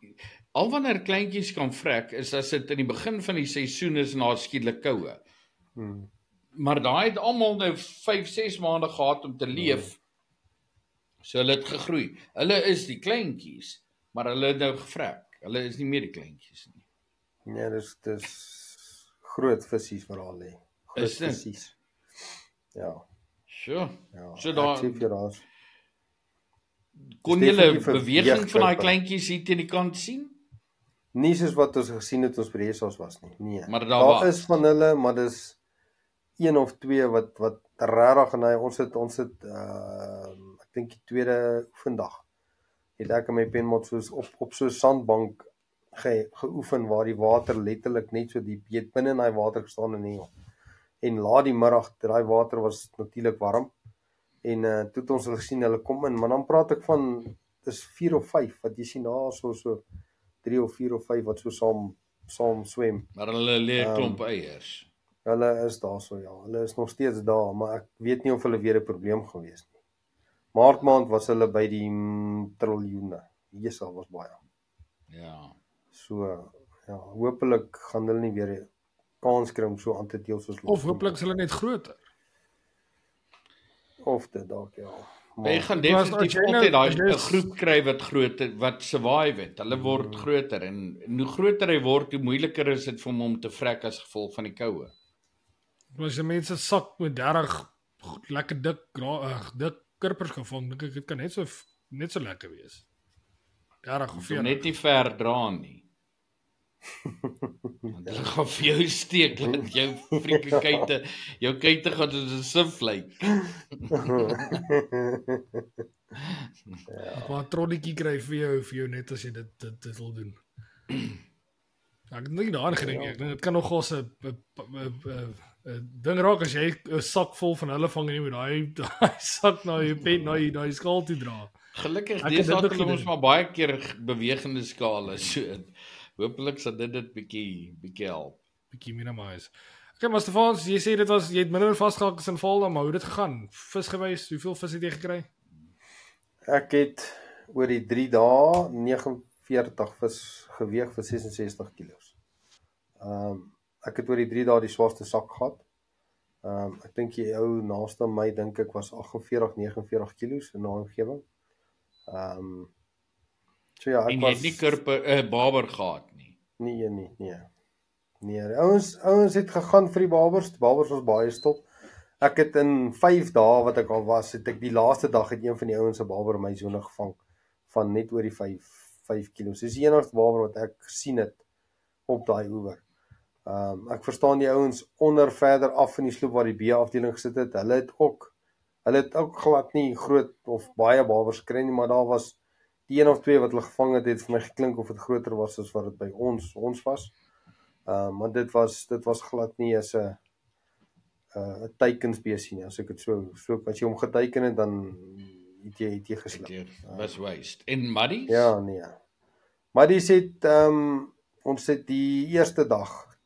al wanneer kleintjies kan vrek is as dit in die begin van die seisoen is na skielik koue. Maar daai het almal nou 5-6 maande gehad om te leef. So hulle het gegroei. Hulle is die kleintjies, maar hulle het nou gevrek. Hulle is nie meer die kleintjies nie. Nee, dis groot visies wat daar lê. Groot visies. Ja. Sure. Ja, so daar kon jy julle beweging van daai kleintjies hier teen die kant sien? Nie soos wat ons gesien het ons by die SA's was nie. Nee. Maar daar is van hulle, maar dis 1 of 2 wat regtig en ons het ek dink die tweede oefendag het ek en my penmaat soos op so 'n sandbank geoefen waar die water letterlik net so diep, jy het binne in daai water gestaan en laat die middag, daai water was natuurlik warm en toe het ons gesien hulle kom in, maar dan praat ek van dis 4 of 5 wat jy sien daar so 3 of 4 of 5 wat so saam swem. Maar hulle lê klomp eiers. Hulle is daar so, ja. Hulle is nog steeds daar, maar ek weet nie of hulle weer 'n probleem gewees nie. Maart maand was hulle by die triljoene. Hierdie was baie. Ja. So, ja, hopelik gaan hulle nie weer 'n kans kry om so aan te deel soos of hopelik is hulle net groter. Of dit dalk, ja. Maar jy gaan definitief altyd daai 'n groep kry wat survive het. Hulle word groter en hoe groter hy word, hoe moeiliker is dit vir hom om te vrek as gevolg van die koue. As jy mense sak met 30 lekker dik kurpers gevang, dink ek dit kan net so lekker wees. 30 of 40. Net nie ver dra nie. Want hulle gaan vir jou steek, dat jou freaking jou kuite gaan soos 'n sif lyk. Wat trolletjie kry vir jou net as jy dit wil doen. Ek dink daaraan gedink nie. Ek dink dit kan nogal 'n ding raak as jy 'n sak vol van hulle vang en jy moet daai sak na jou skaal toe dra. Gelukkig dis dat hulle ons maar baie keer bewegende skale so Hoopelik sal dit bietjie help. Bietjie minimize. Okay, maar Stefans, jy sê jy het minder vasgehak as in Volda, maar hoe het dit gegaan? Vis gewys, hoeveel vis het jy gekry? Ek het oor die 3 dae 49 vis geweeg vir 66 kilos. Ek het oor die 3 dae die swaarste sak gehad. Ek dink die ou naaste my dink ek was 48, 49 kilos in daai omgewing. So ja, ek En jy was het nie baber gehad nie. Nee. Nee, die ouens het gegaan vir die babers. Die babers was baie stop. Ek het in 5 dae wat ek al was, het ek die laaste dag het een van die ouens se baber in my sone gevang van net oor die 5 kilos. Dis die enigste baber wat ek gesien het op daai oewer. Ek verstaan die ouens onder verder af in die sloep waar die B-afdeling gesit het. Hulle het ook glad nie groot of baie babers gekry nie, maar daar was die 1 of 2 wat hulle gevang het vir my geklink of dit groter was as wat dit by ons was. Maar dit was glad nie as 'n teikensbesie nie, as ek dit so as jy hom geteiken het dan het jy geslip. Was waste. En Muddies? Ja, nee. Muddies het ons het die eerste dag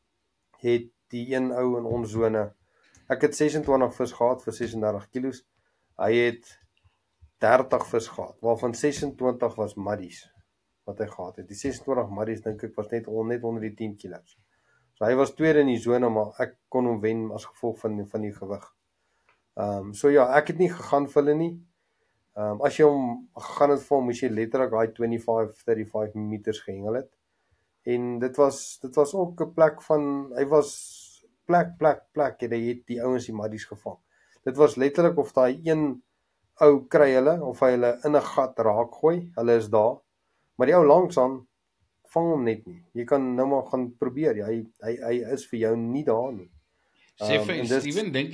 het die een ou in ons sone. Ek het 26 vis gehad vir 36 kilos. Hy het 30 vis gehad, waarvan 26 was Muddies wat hy gehad het. Die 26 Muddies dink ek was net onder die 10 kilos. So hy was tweede in die sone, maar ek kon hom wen as gevolg van die gewig. So ja, ek het nie gegaan vir hulle nie. As jy hom gegaan het vir hom, moes jy letterlik daai 25-35 meters gehengel het. En dit was ook 'n plek van, hy was plek, en hy het die ouens die Muddies gevang. Dit was letterlik of daai een ou kry hulle, of hy hulle in 'n gat raak gooi, hulle is daar, maar die ou langsaan vang hom net nie. Jy kan nou maar gaan probeer, hy is vir jou nie daar nie. Sê vir Steven, dink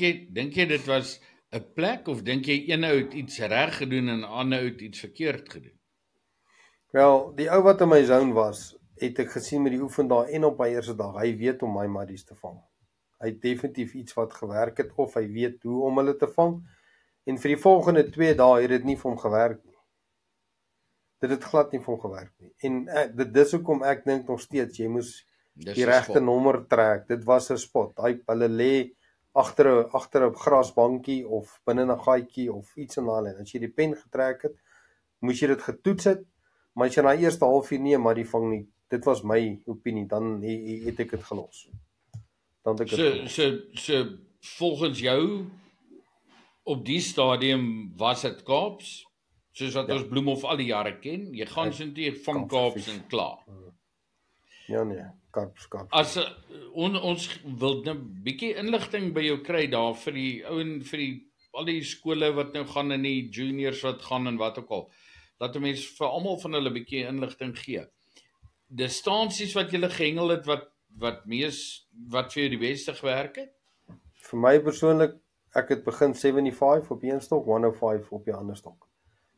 jy dit was 'n plek, of dink jy een ou het iets reg gedoen en 'n ander ou het iets verkeerd gedoen? Wel, die ou wat in my zone was, het ek gesien met die oefendae en op my eerste dag, hy weet om my Muddies te vang. Hy het definitief iets wat gewerk het, of hy weet hoe om hulle te vang, en vir die volgende 2 dae het dit nie vir hom gewerk nie. Dit het glad nie vir hom gewerk nie. En dis hoekom ek dink nog steeds, jy moes die regte nommer trek. Dit was 'n spot. Hulle lê agter 'n grasbankie of binne 'n gaatjie of iets in daai lyn. As jy die pen getrek het, moes jy dit getoets het, maar as jy na eerste halfuur nie maar die vang nie, dit was my opinie, dan het ek dit gelos. Dan het ek dit So volgens jou op die stadium was dit Kaaps, soos wat ons Bloemhof al die jare ken. Jy gaan sintee vang Kaaps en klaar. Ja nee, Kaaps. As ons wil 'n bietjie inligting by jou kry daar vir die vir al die skole wat nou gaan en die juniors wat gaan en wat ook al. Dat 'n mens vir almal van hulle bietjie inligting gee. Distansies wat jy gehengel het wat vir jou die beste gewerk het? Vir my persoonlik, ek het begin 75 op een stok, 105 op die ander stok.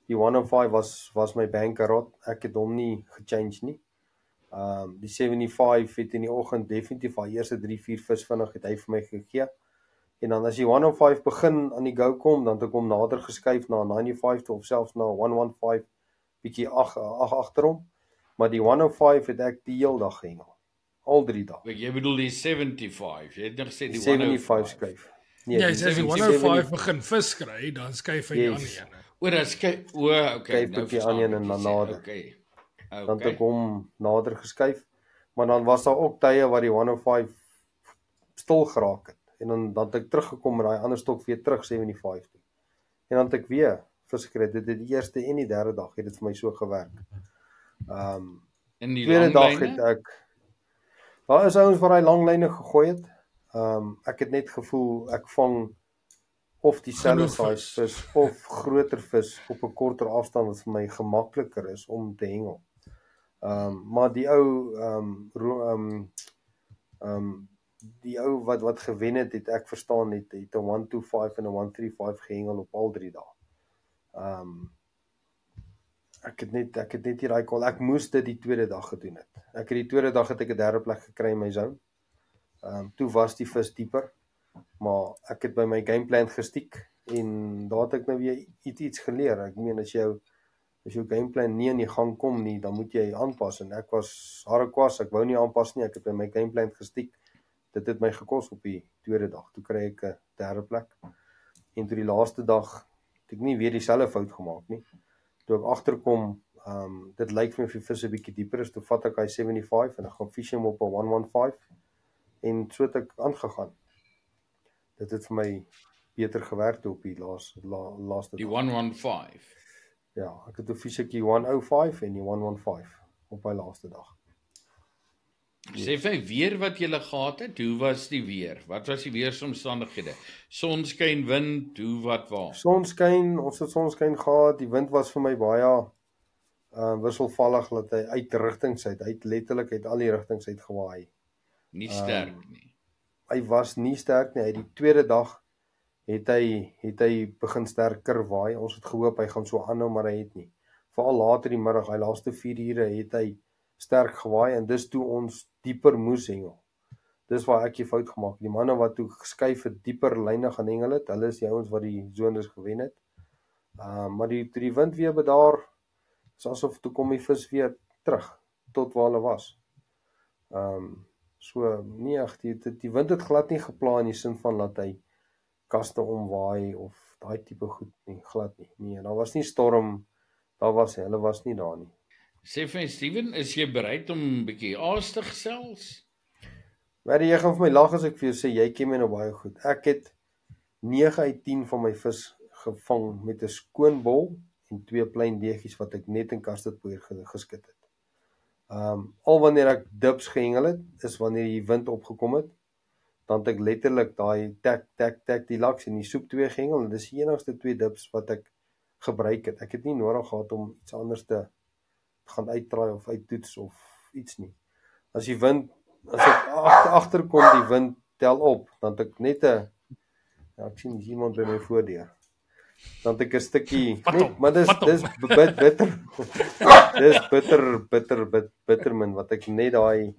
Die 105 was my bankerrod. Ek het hom nie gechange nie. Die 75 het in die oggend definitief al eerste 3-4 vis vinnig het hy vir my gegee. En dan as die 105 begin aan die go kom, dan het ek hom nader geskuif na 95 toe of selfs na 115 bietjie agter hom. Maar die 105 het ek die heel dag gehengel. Al 3 dae. Jy bedoel die 75. Jy het net gesê die 75 skuif. Nee, jy sê die 105 begin vis kry, dan skuif hy die ander een. Dan skuif, okay. Nou die ander een en dan nader. Okay. Dan het ek hom nader geskuif. Maar dan was daar ook tye waar die 105 stil geraak het. En dan het ek teruggekom met daai ander stok weer terug 75 toe. En dan het ek weer vis gekry. Dit het die eerste en die derde dag het dit vir my so gewerk. In die tweede dag het daar is ouens wat hy langlyne gegooi het. Ek het net gevoel ek vang of dieselfde size vis of groter vis op 'n korter afstand wat vir my gemakliker is om te hengel. Maar die ou die ou wat gewen het ek verstaan het 'n 125 en 'n 135 gehengel op al 3 dae. Ek het net hier daai call. Ek moes dit die tweede dag gedoen het. Ek het die tweede dag het ek 'n derde plek gekry in my zone. Toe was die vis dieper, maar ek het by my gameplan gestiek en daar het ek nou weer iets geleer. Ek meen as as jou gameplan nie in die gang kom nie, dan moet jy aanpas, en ek was harekwas, ek wou nie aanpas nie, ek het by my gameplan gestiek, dit het my gekos op die tweede dag, toe kry ek 'n derde plek, en toe die laaste dag, het ek nie weer dieselfde fout gemaak nie, toe ek agterkom, dit lyk vir my of die vis 'n bietjie dieper is, toe vat ek hy 75, en ek gaan fish hom op 'n 115, en so het ek aangegaan, dit het vir my beter gewerk op die laaste Die dag. 115. Ja, ek het 'n fisiekie 105 en die 115 op my laaste dag. Sê vir my weer wat jy gehad het, hoe was die weer? Wat was die weeromstandighede? Sonskyn, wind, hoe wat waar? Sonskyn, ons het sonskyn gehad, die wind was vir my baie wisselvallig, dat hy uit rigtings uit, hy het letterlik uit al die rigtings uit gewaai. Nie sterk nie. Hy was nie sterk nie, hy die tweede dag het hy begin sterker waai, ons het gehoop hy gaan so aanhou, maar hy het nie. Veral later die middag, hy laaste 4 ure, het hy sterk gewaai, en dis toe ons dieper moes hengel. Dis waar ek die fout gemaak, die manne wat toe geskuif het, dieper lyne gaan hengel het, hulle is die ouens wat die zones gewen het, maar toe die wind weer bedaar, is asof toe kom die vis weer terug, tot waar hulle was. So, nee, die wind het glad nie geplan in die sin van dat hy kaste omwaai of daai tipe goed nie, glad nie. Nee, daar was nie storm, hulle was nie daar nie. Sê vir my, Steven, is jy bereid om 'n bietjie aas te gesels? Maar jy gaan vir my lag as ek vir jou sê, jy ken my nou baie goed. Ek het 9 uit 10 van my vis gevang met 'n skoon bol en 2 klein deegies wat ek net in kastedpoeier geskit het. Al wanneer ek dips gehengel het, is wanneer die wind opgekom het, dan het ek letterlik daai tek die laks en die soep 2 gehengel, en dis die enigste 2 dips wat ek gebruik het. Ek het nie nodig gehad om iets anders te gaan uittraai of uittoets of iets nie. As ek agterkom die wind tel op, dan het ek net ek sien iemand by my voordeur. Dan het ek 'n stukkie, maar dis bitter min, wat ek net daai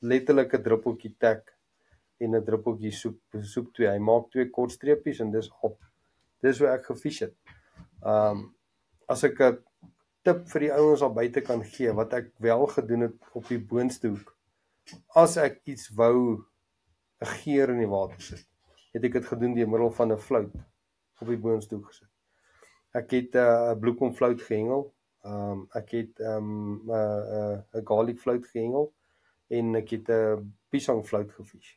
letterlik 'n druppeltjie tek en 'n druppeltjie soep 2. Hy maak 2 kort streepies en dis op. Dis hoe ek gefish het. As ek 'n tip vir die ouens al buite kan gee, wat ek wel gedoen het op die boonste hoek, as ek iets wou 'n geer in die water sit, het ek dit gedoen deur middel van 'n flout op die boonste hoek gesit. Ek het 'n bloekomflout gehengel, ek het 'n garlic flout gehengel, en ek het 'n piesangflout gefish.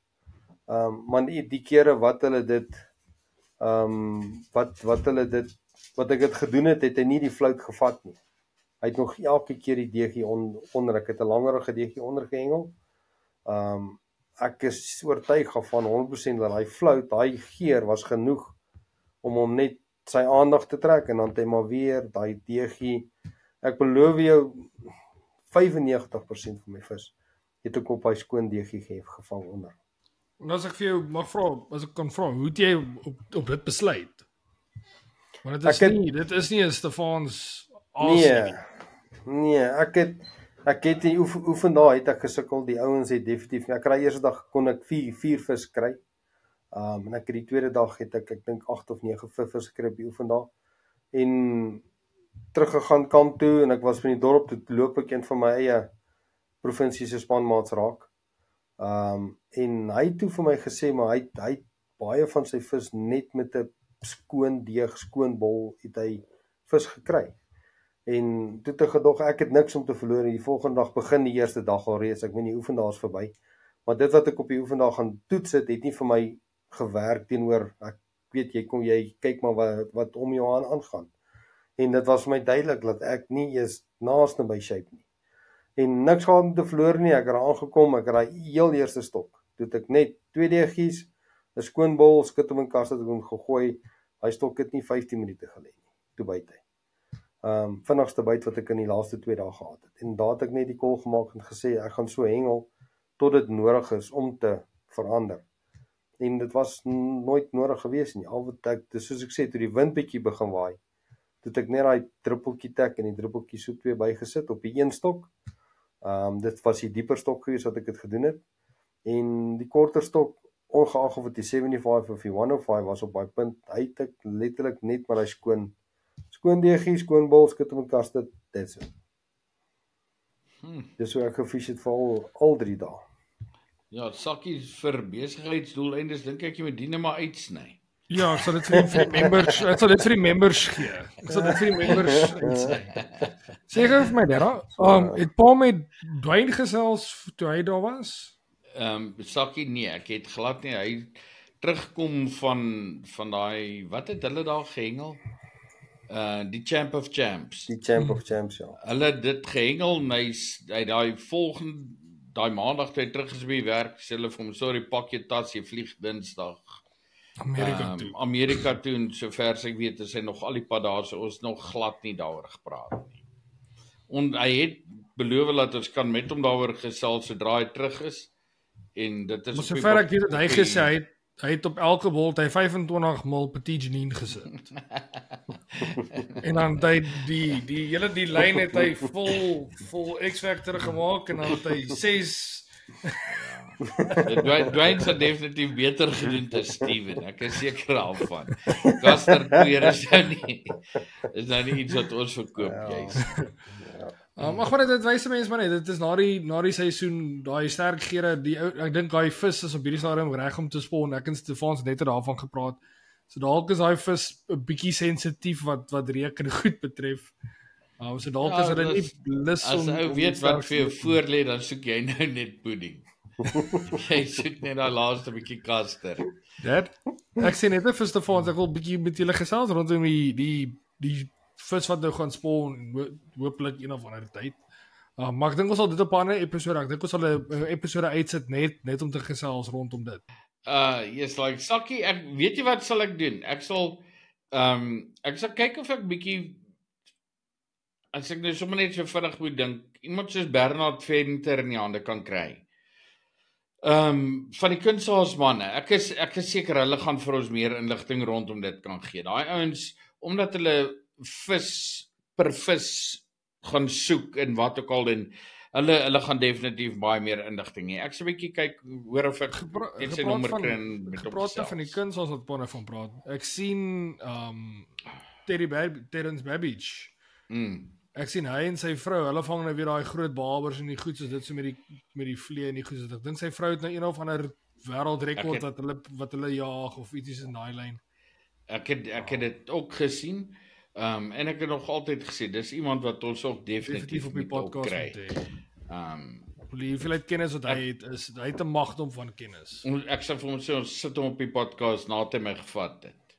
Maar die kere wat hulle dit wat ek dit gedoen het, het hy nie die flout gevat nie. Hy het nog elke keer die deegie onder, ek het 'n langerige deegie onder gehengel. Ek is oortuig van 100% dat hy flout, daai geer was genoeg om hom net sy aandag te trek, en dan het hy maar weer daai deegie. Ek beloof jou 95% van my vis het ek op hy skoon deegie gevang onder. En as ek vir jou mag vra, as ek kan vra, hoe het jy op dit besluit? Want dit is nie 'n Stefans aas. Nee, ek het die oefendae het ek gesukkel, die ouens het definitief, ek kry eerste dag kon ek 4 vis kry, en ek het die tweede dag het ek dink 8 of 9 vis gekry op die oefendae, en teruggegaan kamp toe, en ek was by die dorp, toe loop ek een van my eie provinsie se spanmaats raak, en hy het toe vir my gesê, maar hy het baie van sy vis net met 'n skoon deeg, skoon bol, het hy vis gekry. En toe het ek gedog, ek het niks om te verloor, en die volgende dag begin die eerste dag al reeds, ek meen die oefendae is verby, maar dit wat ek op die oefendae gaan toets het nie vir my gewerk teenoor, ek weet, jy kyk maar wat om jou aangaan, en dit was vir my duidelik, dat ek nie eens naaste by shape nie, en niks gehad om te verloor nie, ek het aangekom, ek het die heel eerste stok, toe het ek net 2 deegies, 'n skoon bol, skit hom in kas, het ek hom gegooi, hy stok het nie 15 minute gelê nie, toe byt hy. Vinnigste byt wat ek in die laaste 2 dae gehad het, en daar het ek net die call gemaak en gesê, ek gaan so hengel, tot dit nodig is om te verander, en dit was nooit nodig gewees nie, al wat ek, soos ek sê, toe die wind bietjie begin waai, toe het ek net daai druppeltjie tek en die druppeltjie soep 2 bygesit op die een stok, dit was die dieper stok gewees wat ek het gedoen het, en die korter stok, ongeag of het die 75 of die 105 was op daai punt, hy het ek letterlik net maar hy skoon Skoon deegie, skoon bol, skit om 'n kaste, that's it. Dis hoe ek gefish het vir al 3 dae. Ja, sakkies vir besigheidsdoeleindes dink ek jy moet die maar uitsny. Ja, ek sal dit vir die members, ek sal dit vir die members gee. Ek sal dit vir die members uitsny. Sê gou vir my Dera, het Paul met Dwayne gesels toe hy daar was? Sakkie nee, ek het glad nie. Hy terugkom van daai wat het hulle daar gehengel? Die Champ of Champs. Die Champ of Champs, ja. Hulle het dit gehengel en hy daai maandag toe hy terug is by die werk, sê hulle vir hom, sorry, pak jou tas, jy vlieg Dinsdag Amerika toe, en sover as ek weet, is hy nog al die pad daar, so ons nog glad nie daaroor gepraat nie. En hy het beloof dat ons kan met hom daaroor gesels sodra hy terug is, en dit is... Maar sover ek weet, hy gesê, hy het op elke bolt, hy 25 mil Petit Janine gesit. En dan het hy die lyn het hy vol X-Factor gemaak, en dan het hy 6... Dwayne sal definitief beter gedoen te Steven, ek is seker daarvan. Caster Queer is nou nie iets wat ons verkoop, juist. Maar dit wys mense maar net, dit is na die seisoen, daai sterkhede, ek dink daai vis is op hierdie stadium reg om te spawn, ek en Stefans net daarvan gepraat, so dalk is daai vis 'n bietjie sensitief wat reken goed betref, so dalk is hulle nie lus om... As ou weet wat vir jou voorlê, dan soek jy nou net pudding. Jy soek net daai laaste bietjie kaster. Ek sê net vir Stefans, ek wil bietjie met julle gesels rondom die vis wat nou gaan spawn, hopelik een of ander tyd. Maar ek dink ons sal dit op 'n ander episode, ek dink ons sal 'n episode uitsit net om te gesels rondom dit. Yes, like Sakkie, weet jy wat sal ek doen? Ek sal kyk of ek bietjie, as ek nou sommer net so vinnig moet dink, iemand soos Bernard Venter in die hande kan kry. Van die kunstaarsmanne, ek is seker hulle gaan vir ons meer inligting rondom dit kan gee. Daai ouens, omdat hulle vis per vis gaan soek en wat ook al, en hulle gaan definitief baie meer inligting hê. Ek sal 'n bietjie kyk hoor of ek net sy nommer kry met hom. Gepraat van die kunsaas wat Bonne van praat. Ek sien Terrence Babbage. Ek sien hy en sy vrou, hulle vang nou weer daai groot babers en die goed soos dit so met die vlee en die goed soos ek dink sy vrou het nou een of ander wêreldrekord wat hulle jaag of ietsie in daai lyn. Ek het dit ook gesien. En ek het nog altyd gesê, dis iemand wat ons ook definitief op die podcast kry. Die hoeveelheid kennis wat hy het 'n magdom van kennis. Ek sê vir hom sê, ons sit hom op die podcast nadat hy my gevat het.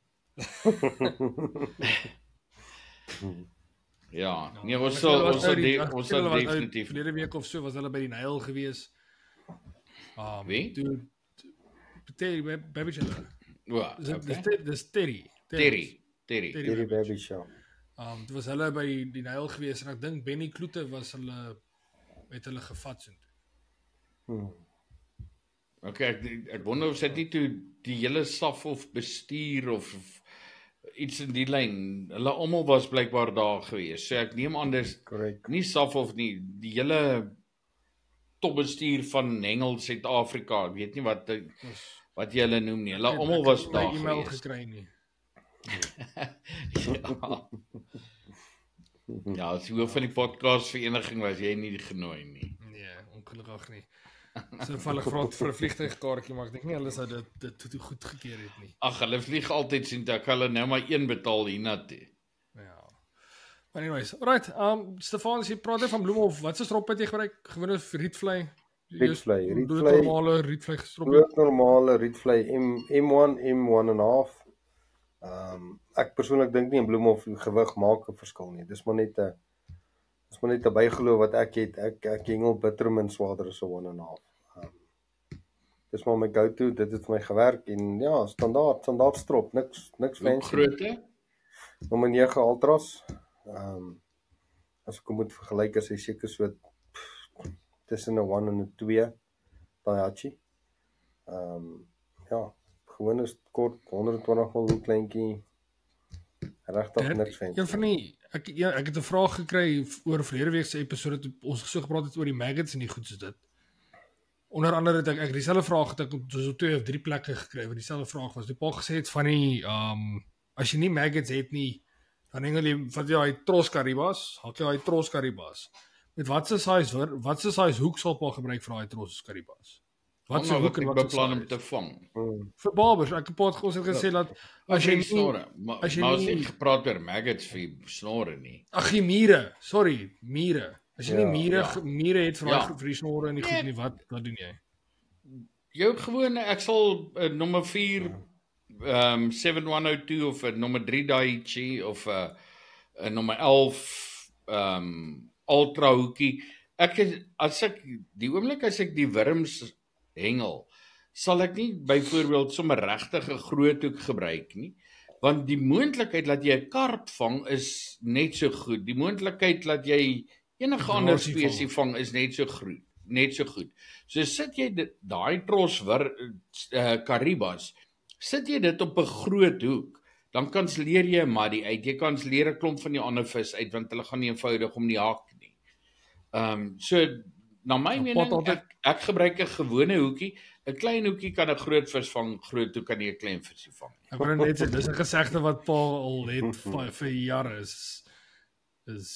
Ja, nee, ons sal definitief. Verlede week of so was hulle by die Nyl gewees. Wie? Terry Babbage. Dis Terry Baby Show. Dit was hulle by die Nyl gewees en ek dink Benny Kloete het hulle gevat so. Okay, ek wonder of dit nie toe die hele staf of bestuur of iets in die lyn. Hulle almal was blykbaar daar gewees. So ek neem aan dis nie staf of nie, die hele topbestuur van Hengel Suid-Afrika. Ek weet nie wat jy hulle noem nie. Hulle almal was daar gewees. E-mail gekry nie. Ja, as jy hoof van die podcast vereniging was jy nie genooi nie. Nee, ongelukkig nie. So vallig vir 'n vliegtuigkaartjie, maar ek dink nie hulle sou dit goed gekeer het nie. Ag, hulle vlieg altyd sien ek hulle nou maar een betaal hiernatoe. Ja. Anyways, alright, Stefan, jy praat van Bloemhof, wat se strop het jy gebruik? Gewone rietvlei? Rietvlei. Normale rietvlei gestrop. Normale rietvlei M1, M1.5. Ek persoonlik dink nie 'n Bloemhof gewig maak 'n verskil nie. Dis maar net 'n bygeloof wat ek het. Ek hengel bittermin swaarder as 'n 1.5. Dis maar my go-to, dit het vir my gewerk en ja, standaard strop, niks fancy. Hoe grootte? Nommer 9 ultras. As ek moet vergelyk, is hy seker so tussen 'n 1 en 'n 2 Daihatsu. Ja, gewoon is kort 120 mm kleintjie. Regtig niks fancy. Een van die ek het 'n vraag gekry oor verlede week se episode toe ons so gepraat het oor die maggots en die goed soos dit. Onder andere het ek dieselfde vraag het ek soos op 2 of 3 plekke gekry wat dieselfde vraag was. Die pa gesê het van die as jy nie maggots het nie, Dan hengel jy vat jy daai tros karibas, hak jy daai tros karibas. Met watse size hoek sal pa gebruik vir daai tros karibas? Wat se hoek en wat se beplan om te vang? vir barbers? Ek het ons het gesê dat as jy snore, maar ons het gepraat oor maggots vir snore nie. Ag, die mure, sorry, mure. As jy nie mure het vir die snore en die goed nie, wat doen jy? Jou gewone, ek sal nommer 4 7102 of 'n nommer 3 Daiichi of 'n nommer 11 ultra hoekie. As ek die wurms hengel, sal ek nie byvoorbeeld sommer regtig 'n groot hoek gebruik nie, want die moontlikheid dat jy 'n karp vang is net so goed. Die moontlikheid dat jy enige ander spesie vang is net so goed. So sit jy daai tros karibas, sit jy dit op 'n groot hoek, dan kanseleer jy 'n maddy uit. Jy kanseleer 'n klomp van die ander vis uit, want hulle gaan nie eenvoudig om die haak nie. So na my mening, ek gebruik 'n gewone hoekie. 'n Klein hoekie kan 'n groot vis vang, groot hoek kan nie 'n klein visie vang nie. Ek wou net sê, dis 'n gesegde wat Paul al het vir jare is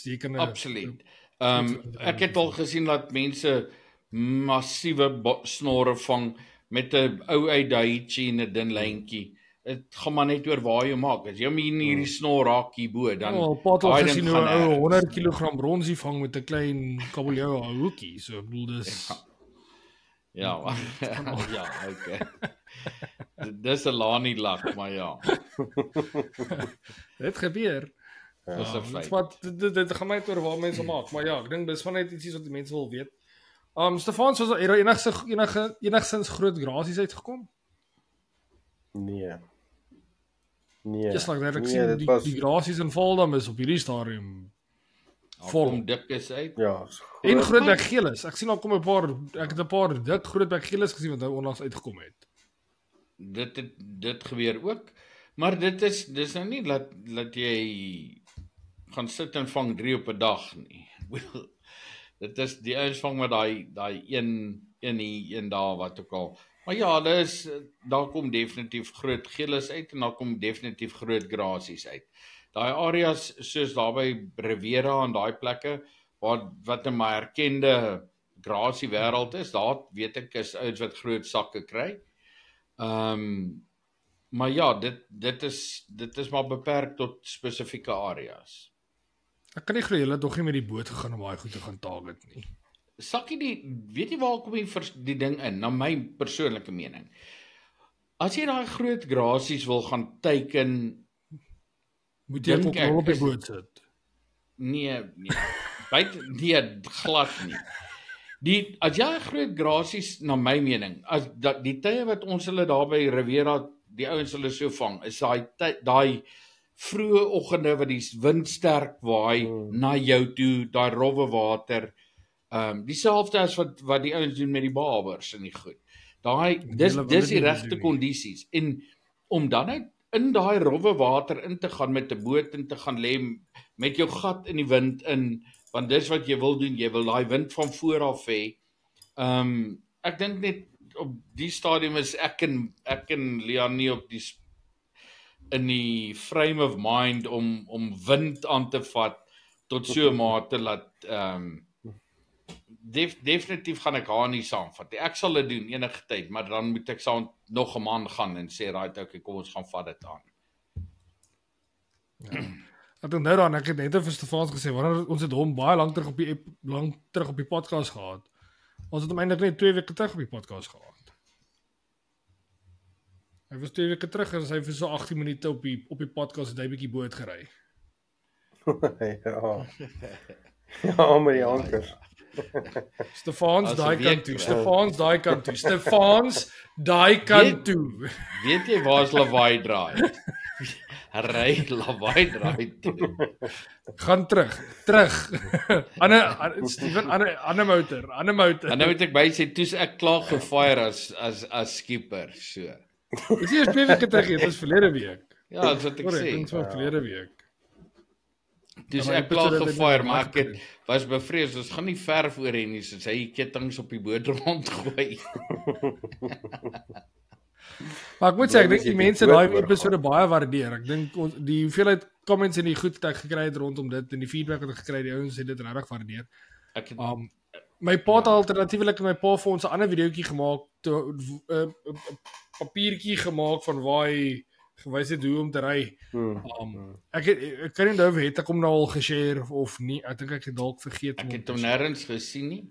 jy kan absoluut. Ek het al gesien dat mense massiewe snore vang met 'n ou Daiichi en 'n dun lyntjie. Dit gaan maar net oor waar jy maak. As jy hom in hierdie snor raak hierbo, dan Paul het gesien hoe 'n ou 100 kg bronsie vang met 'n klein kabeljou hoekie. So ek bedoel dis ja, okay. Dis 'n Lani lak, maar ja. Dit gebeur. Dis 'n feit. Wat dit gaan my oor waar mense maak, maar ja, ek dink dis van net iets wat die mense wil weet. Stefan, soos enigsins groot grasies uitgekom? Nee. Just like that, ek sien die grasies in Valdam is op hierdie stadium vol dik is uit. Ja, en grootbek geelis. Ek sien al kom 'n paar, ek het 'n paar dik grootbek geelis gesien wat nou onlangs uitgekom het. Dit gebeur ook, maar dis nou nie dat jy gaan sit en vang 3 op 'n dag nie. Dit is die ouens vang met daai een daar wat ook al. Maar ja, daar kom definitief groot geelis uit en daar kom definitief groot grasies uit. Daai areas soos daar by Rivera en daai plekke wat 'n erkende grasie wêreld is, daar weet ek is ouens wat groot sakke kry. Maar ja, dit is maar beperk tot spesifieke areas. Ek kan nie glo julle het nog nie met die boot gegaan om baie goed te gaan target nie. Sakkie, weet jy waar kom die ding in, na my persoonlike mening? As jy daai groot grasies wil gaan teiken, moet jy ook op die boot sit? Nee, glad nie. As jy groot grasies, na my mening, as die tye wat ons hulle daar by Rivera, die ouens hulle so vang, is daai vroeë oggende wat die wind sterk waai na jou toe, daai rowwe water, dieselfde as wat die ouens doen met die barbers en die goed. Dis die regte kondisies. En om dan uit in daai rowwe water in te gaan met 'n boot en te gaan lê met jou gat in die wind in, want dis wat jy wil doen, jy wil daai wind van voor af hê. Ek dink net op die stadium is ek en Leon nie op in die frame of mind om wind aan te vat tot so 'n mate dat definitief gaan ek haar nie saamvat. Ek sal dit doen enige tyd, maar dan moet ek saam nog 'n man gaan en sê right, okay, kom ons gaan vat dit aan. Ja. Ek dink nou dan, ek het net vir Stefan gesê, wanneer ons het hom baie lank terug op die podcast gehad. Ons het hom eintlik net 2 weke terug op die podcast gehad. Hy was 2 weke terug en hy vir so 18 minute op die podcast het hy 'n bietjie boot gery. Ja, met die ankers. Stefans daai kant toe. Weet jy waar is Lawaai draai? Ry Lawaai draai toe. Gaan terug. Steven, ander motor. En nou moet ek by sê, toe's ek klaar gefire as skipper, so. Dis eers 2 weke terug, dit is verlede week. Ja, dis wat ek sê. Dit was verlede week. Dus ek klaar gefire, maar ek was bevrees, ons gaan nie ver voor hê nie, soos hy kettinge op die boot rondgooi. Maar ek moet sê, ek dink die mense daai episode baie waardeer. Ek dink die hoeveelheid comments en die goed wat ek gekry het rondom dit en die feedback wat ek gekry het, die ouens het dit regtig waardeer. Ek het My pa het alternatiefelik my pa vir ons 'n ander videoetjie gemaak, 'n papiertjie gemaak van waar hy gewys het hoe om te ry. Ek kan nie onthou het ek hom nou al geshare of nie. Ek dink ek het dalk vergeet. Ek het hom nêrens gesien nie.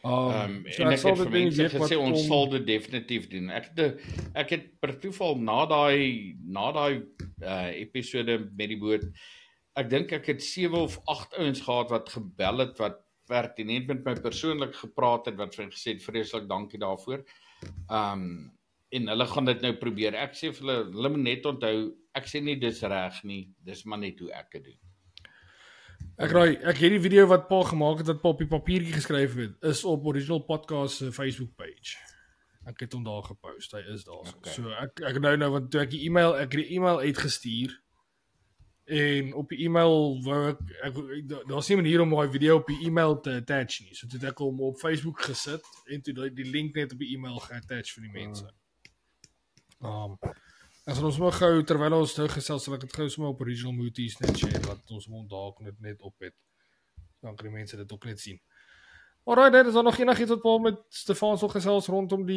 So En ek het vir mense gesê ons sal dit definitief doen. Ek het per toeval na daai episode met die boot, ek dink ek het 7 of 8 ouens gehad wat gebel het wat pertinent met my persoonlik gepraat het wat vir my gesê het vreeslik dankie daarvoor. En hulle gaan dit nou probeer. Ek sê vir hulle moet net onthou, ek sê nie dis reg nie, dis maar net hoe ek dit doen. Ek het die video wat pa gemaak het, wat pa op die papiertjie geskryf het, is op Original Podcast se Facebook page. Ek het hom daar gepost, hy is daar. Okay. So ek nou want toe ek die e-mail uitgestuur en op die e-mail wou daar's nie 'n manier om daai video op die e-mail te attach nie. So toe het ek hom op Facebook gesit en toe die link net op die e-mail geattach vir die mense. As ons maar gou terwyl ons nou gesels, sal ek dit gou sommer op Original Mooties net share dat ons hom dalk net op het. Dan kan die mense dit ook net sien. Alright, is daar nog enigiets wat Paul met Stefan sal gesels rondom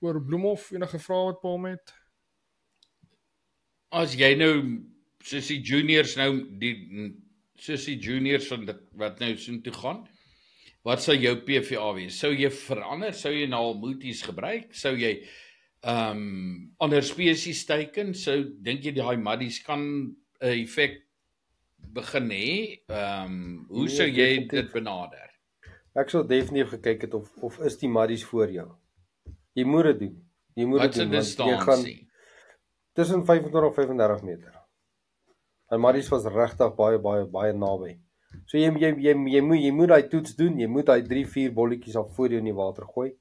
oor Bloemhof, enige vrae wat Paul met? As jy nou soos die juniors van dit wat nou so toe gaan, wat sou jou PVA wees? Sou jy verander? Sou jy nou al Mooties gebruik? Sou jy ander spesies teiken? Sou dink jy daai muddies kan 'n effek begin hê? Hoe sou jy dit benader? Ek sou definitief gekyk het of is die muddies voor jou. Jy moet dit doen. Jy moet dit doen. Jy gaan tussen 25 en 35 meter. En muddies was regtig baie naby. So jy moet daai toets doen. Jy moet daai 3-4 bolletjies al voor jou in die water gooi.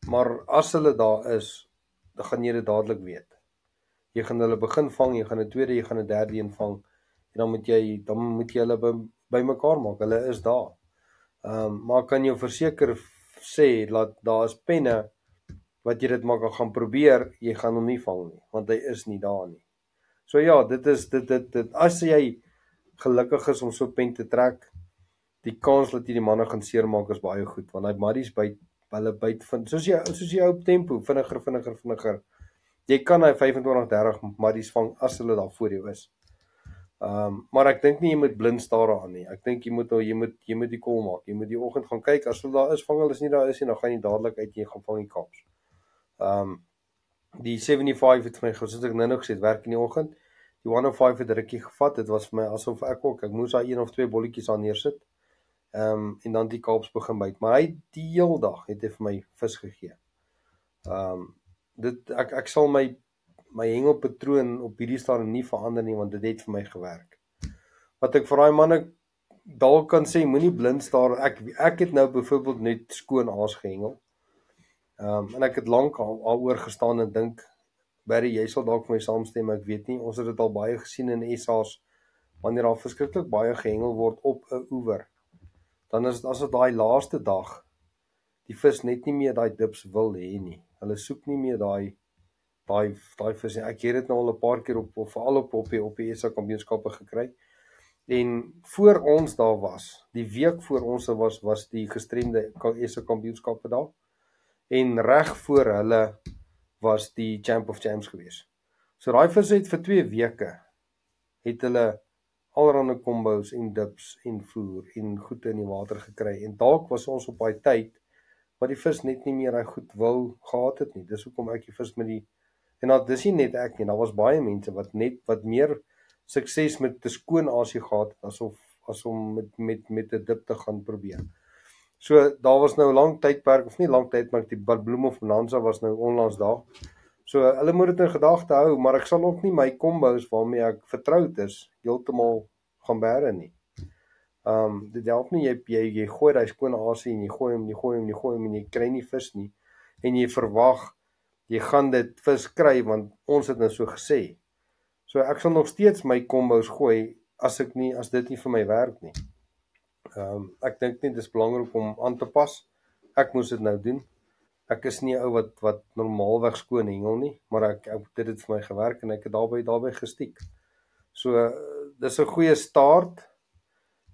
Maar as hulle daar is, dan gaan jy dit dadelik weet. Jy gaan hulle begin vang, jy gaan 'n tweede, jy gaan 'n derde een vang en dan moet jy hulle bymekaar maak. Hulle is daar. Maar kan jou verseker sê dat daar is penne wat jy dit maar gaan probeer, jy gaan hom nie vang nie, want hy is nie daar nie. So ja, dit is dit as jy gelukkig is om so 'n pen te trek, die kans dat jy die manne gaan seermaak is baie goed, want hy muddies hulle byt van soos jy op tempo vinniger. Jy kan hy 25-30 muddies vang as hulle daar voor jou is. Maar ek dink nie jy moet blind staar aan nie. Ek dink jy moet die call maak. Jy moet die oggend gaan kyk as hulle daar is, vang hulle is nie daar is nie, dan gaan jy dadelik uit en jy gaan vang die kaps. Die 75 het vir my soos ek nou gesê, werk in die oggend. Die 105 het rukkie gevat. Dit was vir my asof ek moes daar 1 of 2 bolletjies aan neersit. En dan die kaps begin byt. Maar hy die hele dag het hy vir my vis gegee. Ek sal my hengelpatroon op hierdie stadium nie verander nie, want dit het vir my gewerk. Wat ek vir daai manne dalk kan sê, moenie blind staar. Ek het nou byvoorbeeld net skoon aas gehengel. En ek het lank al oor gestaan en dink, Barry, jy sal dalk vir my saamstem, ek weet nie, ons het dit al baie gesien in SA's, wanneer daar verskriklik baie gehengel word op 'n oewer, dan is dit as dit daai laaste dag, die vis net nie meer daai dips wil hê nie. Hulle soek nie meer daai vis nie. Ek het dit nou al 'n paar keer veral op die SA kampioenskappe gekry. En voor ons daar was, die week voor ons was die gestremde SA kampioenskappe daar. En reg voor hulle was die Champ of Champs gewees. So daai vis het vir 2 weke het hulle allerhande combos en dips en voer en goed in die water gekry. En dalk was ons op daai tyd wat die vis net nie meer hy goed wou gehad het nie. Dis hoekom ek die vis met die en dis nie net ek nie, daar was baie mense wat meer sukses met 'n skoon aasie gehad het as om met 'n dip te gaan probeer. So daar was nou 'n lang tydperk of nie lang tyd, maar die Bloemhof Bonanza was nou onlangs daar. So hulle moet dit in gedagte hou, maar ek sal ook nie my combos waarmee ek vertroud is heeltemal gaan bære nie. Dit help nie jy gooi daai skoon aasie en jy gooi hom en jy kry nie vis nie en jy verwag jy gaan dit vis kry want ons het nou so gesê. So ek sal nog steeds my combos gooi as dit nie vir my werk nie. Ek dink nie dis belangrik om aan te pas. Ek moes dit nou doen. ek is nie 'n ou wat normaalweg skoon hengel nie, maar dit het vir my gewerk en ek het daarbey gestiek. So dis 'n goeie start.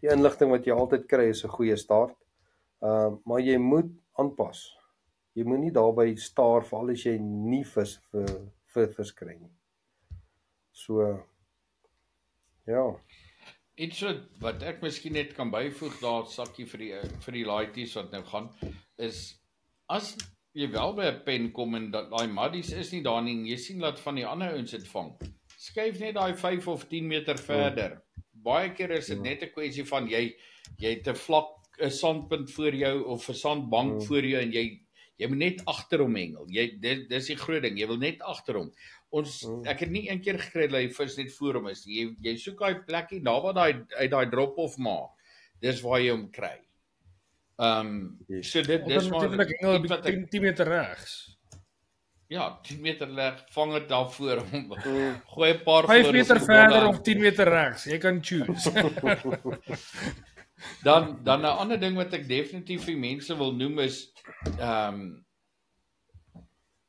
Die inligting wat jy altyd kry is 'n goeie start. Maar jy moet aanpas. Jy moet nie daarby staar veral as jy nie vis vir vis kry nie. So ja. Iets wat ek miskien net kan byvoeg daar sakkie vir die laaitjies wat nou gaan is as jy wel by 'n pen kom en daai muddies is nie daar nie en jy sien dat van die ander ouens dit vang. Skuif net daai 5 of 10 meter verder. Baie keer is dit net 'n kwessie van jy het 'n vlak 'n sandpunt voor jou of 'n sandbank voor jou en jy moet net agter hom hengel. Dis die groot ding. Jy wil net agter hom. Ek het nie een keer gekry dat die vis net voor hom is. Jy soek daai plekkie daar waar uit daai drop off maak. Dis waar jy hom kry. So dis maar 10 meter regs. Ja, 10 meter reg, vang dit daar voor hom. Gooi 'n paar 5 meter verder of 10 meter regs. Jy kan choose. Dan 'n ander ding wat ek definitief vir mense wil noem is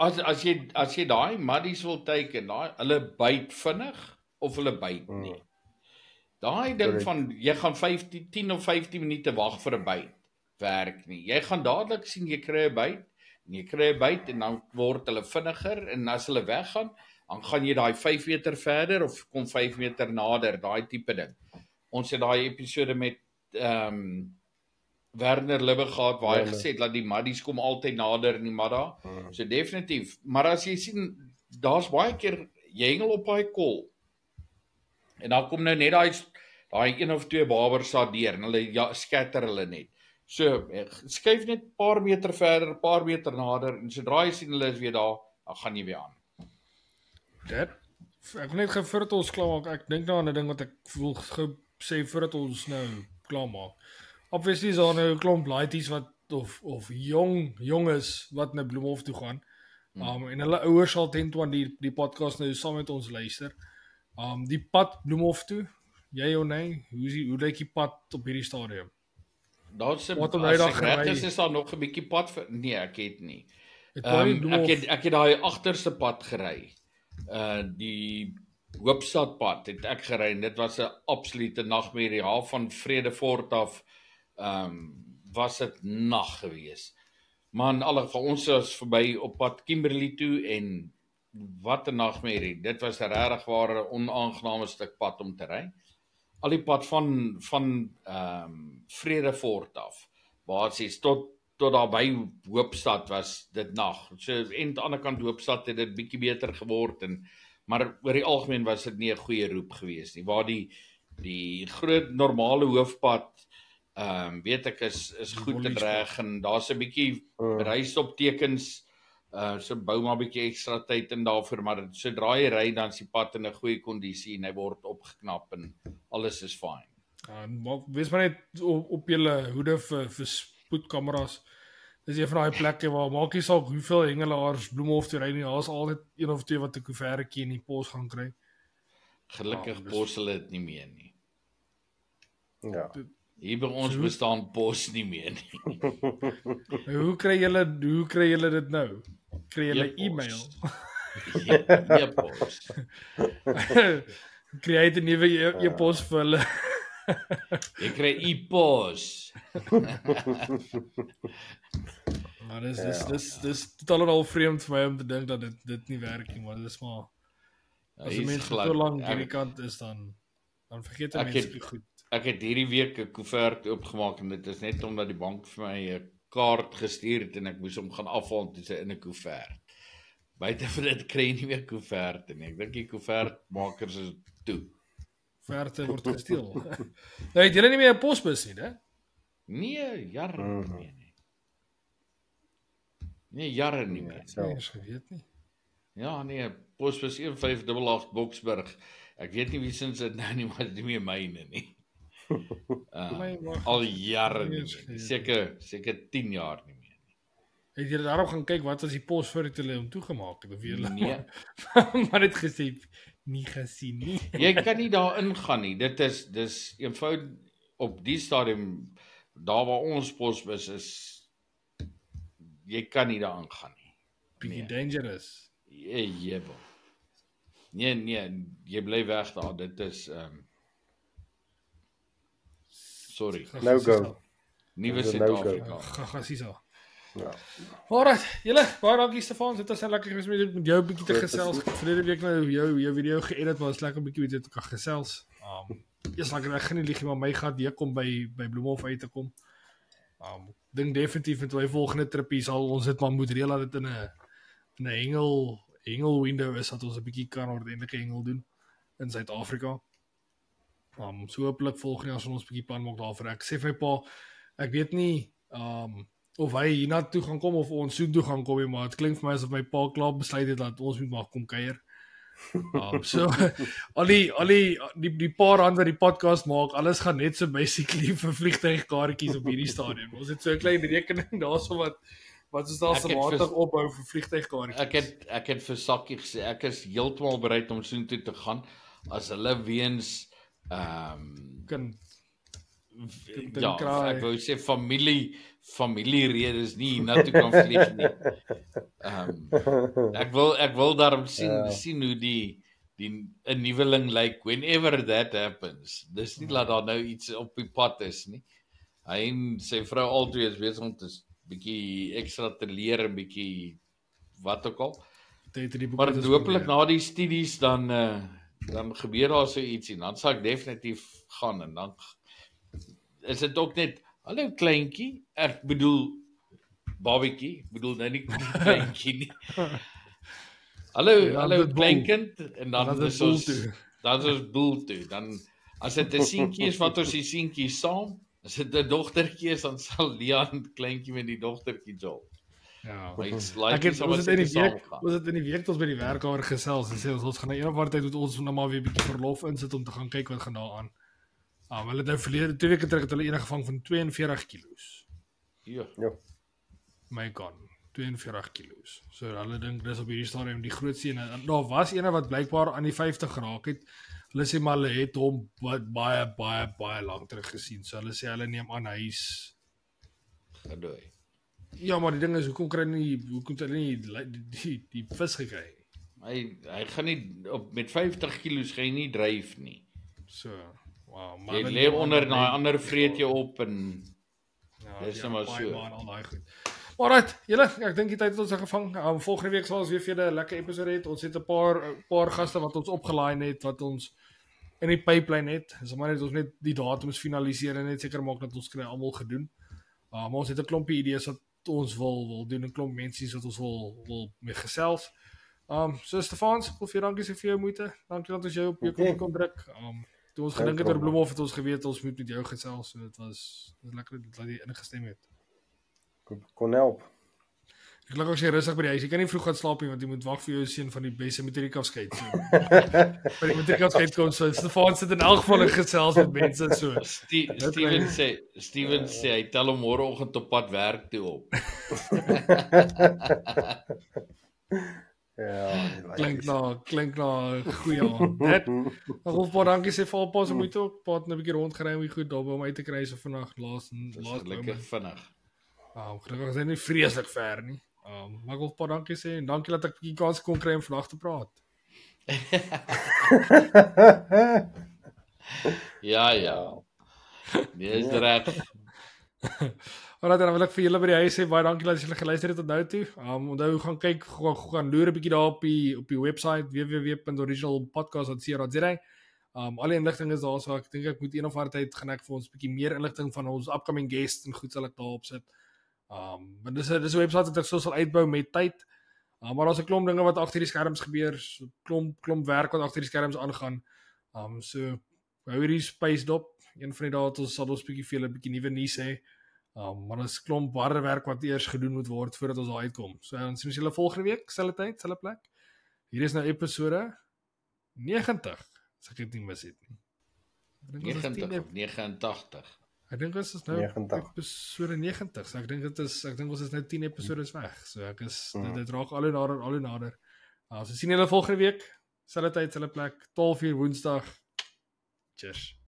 as jy daai muddies wil teiken, hulle byt vinnig of hulle byt nie. Daai ding van jy gaan 10 of 15 minute wag vir 'n byt werk nie. Jy gaan dadelik sien jy kry 'n byt en jy kry 'n byt en dan word hulle vinniger en as hulle weggaan, dan gaan jy daai 5 meter verder of kom 5 meter nader, daai tipe ding. Ons het daai episode met Werner Libbe gehad waar hy gesê het dat die muddies kom altyd nader in die middag. So definitief, maar as jy sien daar's baie keer jy hengel op daai kol. En dan kom nou net daai 1 of 2 babers daar deur en hulle skatter hulle net. So skuif net 'n paar meter verder, 'n paar meter nader en sodra jy sien hulle is weer daar, dan gaan jy weer aan. Ek wil net gou voordat ons klaar maak. Ek dink nou aan 'n ding wat ek wil gou sê voordat ons nou klaar maak. Obviously is daar nou 'n klomp laities wat of jonges wat na Bloemhof toe gaan. En hulle ouers sal tentoon die podcast nou saam met ons luister. Die pad Bloemhof toe, jy of nee, hoe lyk die pad op hierdie stadium? Daar's 'n is daar nog 'n bietjie pad vir nee, ek het nie. Ek het daai agterste pad gery. Die Hoopstadpad het ek gery en dit was 'n absolute nagmerrie. Van Vredefort af was dit nag gewees. Maar in alle geval ons was verby op pad Kimberley toe en wat 'n nagmerrie. Dit was 'n regtig ware onaangename stuk pad om te ry. Al die pad van Vredefort af. Basies tot daar by Hoopstad was dit nag. So en aan die ander kant Hoopstad het dit bietjie beter geword maar oor die algemeen was dit nie 'n goeie roep gewees nie. Waar die groot normale hoofpad weet ek is goed en reg en daar's 'n bietjie reisoptekens so bou maar 'n bietjie ekstra tyd in daarvoor, maar sodra jy ry dan is die pad in 'n goeie kondisie en hy word opgeknap en alles is fyn. Wees maar net op julle hoede vir spoedkameras. Dis een van daai plekke waar maak nie saak hoeveel hengelaars Bloemhof toe ry nie, daar's altyd 1 of 2 wat 'n koevertjie in die pos gaan kry. Gelukkig pos hulle dit nie meer nie. Ja. Hier by ons bestaan pos nie meer nie. Hoe kry julle dit nou? Kry julle e-mail? E-pos. Kry jy 'n nuwe e-pos vir hulle? Ek kry e-pos. Maar dis totaal en al vreemd vir my om te dink dat dit nie werk nie, maar dis maar as die mense so lank aan die kant is dan vergeet mense goed. Ek het hierdie week 'n koevert oopgemaak en dit is net omdat die bank vir my 'n kaart gestuur het en ek moes hom gaan afhaal en dit is in 'n koevert. Buite van dit kry jy nie meer koeverte nie. Ek dink die koevertmakers is toe. Koeverte word gesteel. Nou het julle nie meer 'n posbus nie, hè? Nee, jare nie meer nie. Nee, jare nie meer. Nee, is geweet nie. Ja, nee, posbus 1588 Boksburg. Ek weet nie wie sins dit nou nie, maar dit is nie meer myne nie. Al jare nie meer. Seker 10 jaar nie meer nie. Het julle daarop gaan kyk wat was die pos voor hulle hom toegemaak het of julle nee. maar dit gesê nie gesien nie. Jy kan nie daar ingaan nie. Dis eenvoudig op die stadium daar waar ons posbus is. jy kan nie daaraan gaan nie. Bietjie dangerous. Jebel. Nee, jy bly weg daar. Dit is sorry. No go. Nuwe Dis 'n no-go. Suid-Afrika. Gassies al. Ja. Alright, julle, baie dankie Stefan. Dit was net lekker gewees met jou 'n bietjie te gesels. Verlede week nou jou video geëdit, maar was lekker 'n bietjie met jou te kan gesels. Eers lekker ek gaan nie lieg nie, maar my gat hier kom by Bloemhof uit te kom. Dink definitief met my volgende tripie sal ons dit maar moet reël dat dit in 'n hengel window is dat ons 'n bietjie kan ordentlike hengel doen in Suid-Afrika. So hopelik volgende jaar sal ons 'n bietjie plan maak daarvoor. Ek sê vir my pa, ek weet nie of hy hiernatoe gaan kom of ons soontoe gaan kom nie, maar dit klink vir my asof my pa klaar besluit het dat ons moet maar kom kuier. So al die paar rand wat die podcast maak, alles gaan net so basically vir vliegtuigkaartjies op hierdie stadium. Ons het so 'n klein rekening daarso wat ons daar sematig opbou vir vliegtuigkaartjies. Ek het vir Sakkie gesê ek is heeltemal bereid om soontoe te gaan as hulle weens Kan ja, ek wou sê familieredes nie hiernatoe kan vlieg nie. Ek wil daarom sien hoe die 'n nuweling lyk whenever that happens. Dis nie dat daar nou iets op die pad is nie. Hy en sy vrou albei is besig om te bietjie ekstra te leer en bietjie wat ook al. Maar hopelik na die studies dan gebeur daar so iets en dan sal ek definitief gaan en dan is dit ook net hallo kleintjie, ek bedoel babietjie, ek bedoel nou nie kleintjie nie. Hallo kleinkind en dan is ons boel toe. Dan as dit 'n seentjie is, wat ons die seentjie saam. As dit 'n dogtertjie is, dan sal Leon kleintjie met die dogtertjie jol. Ja. Ons het in die week ons by die werkaar gesels en sê ons gaan nou eendag tyd moet ons nou maar weer 'n bietjie verlof insit om te gaan kyk wat gaan daar aan. Hulle het nou verlede 2 weke terug het hulle ene gevang van 42 kilos. Ja. My god, 42 kilos. So hulle dink dis op hierdie stadium die grootste een. Daar was ene wat blykbaar aan die 50 geraak het. Hulle sê maar hulle het hom baie lank terug gesien. So hulle sê hulle neem aan hy's gedooi. Ja, maar die ding is hoekom het hulle nie die vis gekry? Hy gaan nie met 50 kilos gaan hy nie dryf nie. So, wow, maar jy lê onder en daai ander vreet jou op en dis net maar so. Alright, julle, ek dink die tyd het ons gevang. Volgende week sal ons weer vir julle 'n lekker episode hê. Ons het 'n paar gaste wat ons opgelaai het, wat ons in die pipeline het. Dis maar net ons net die datums finaliseer en net seker maak dat ons kry almal gedoen. Maar ons het 'n klompie idees wat ons wil doen, 'n klomp mense wat ons wil mee gesels. So Stefans, vir dankie vir jou moeite. Dankie dat ons jou op jou knop kon druk. Toe ons gedink het oor Bloemhof het ons geweet ons moet met jou gesels. So dit was lekker dat jy ingestem het. Kon help. Ek lag as jy rustig by die huis. Jy kan nie vroeg gaan slaap nie want jy moet wag vir jou seun van die beste matriekafskeid. So. By die matriekafskeid kom so Stefan sit in elk geval gesels met mense so. Steven sê hy tel hom môreoggend op pad werk toe op. Ja, klink na goeie aand. Net nog baie dankie sê vir alpas om toe ook pad 'n bietjie rondgery om goed daar by om uit te kry so vanaand laas lekker vinnig. Gelukkig is hy nie vreeslik ver nie. Maar ek wil baie dankie sê en dankie dat ek 'n bietjie kans kon kry om vandag te praat. Ja. Dis reg. Alright, dan wil ek vir julle by die huis sê baie dankie dat julle geluister het tot nou toe. Onthou gaan kyk, gaan loer 'n bietjie daar op die webwerf www.originalpodcast.co.za. Al die inligting is daar, so ek dink ek moet een of ander tyd gaan ek vir ons 'n bietjie meer inligting van ons upcoming guests en goed sal ek daar opsit. Maar dis 'n webwerf wat ek so sal uitbou met tyd. Maar daar's 'n klomp dinge wat agter die skerms gebeur, so klomp werk wat agter die skerms aangaan. So hou hierdie space dop. Een van die dae sal ons bietjie vir julle 'n bietjie nuwe nuus hê. Maar dit is klomp harde werk wat eers gedoen moet word voordat ons daar uitkom. So ons sien julle volgende week, selfde tyd, selfde plek. Hier is nou episode 90. As ek dit nie mis het nie. 90 of 89. Ek dink ons is nou episode 90. So ek dink ons is nou 10 episodes weg. So ek is dit raak al hoe nader. So sien julle volgende week, selfde tyd, selfde plek, 12:00 Woensdag. Cheers.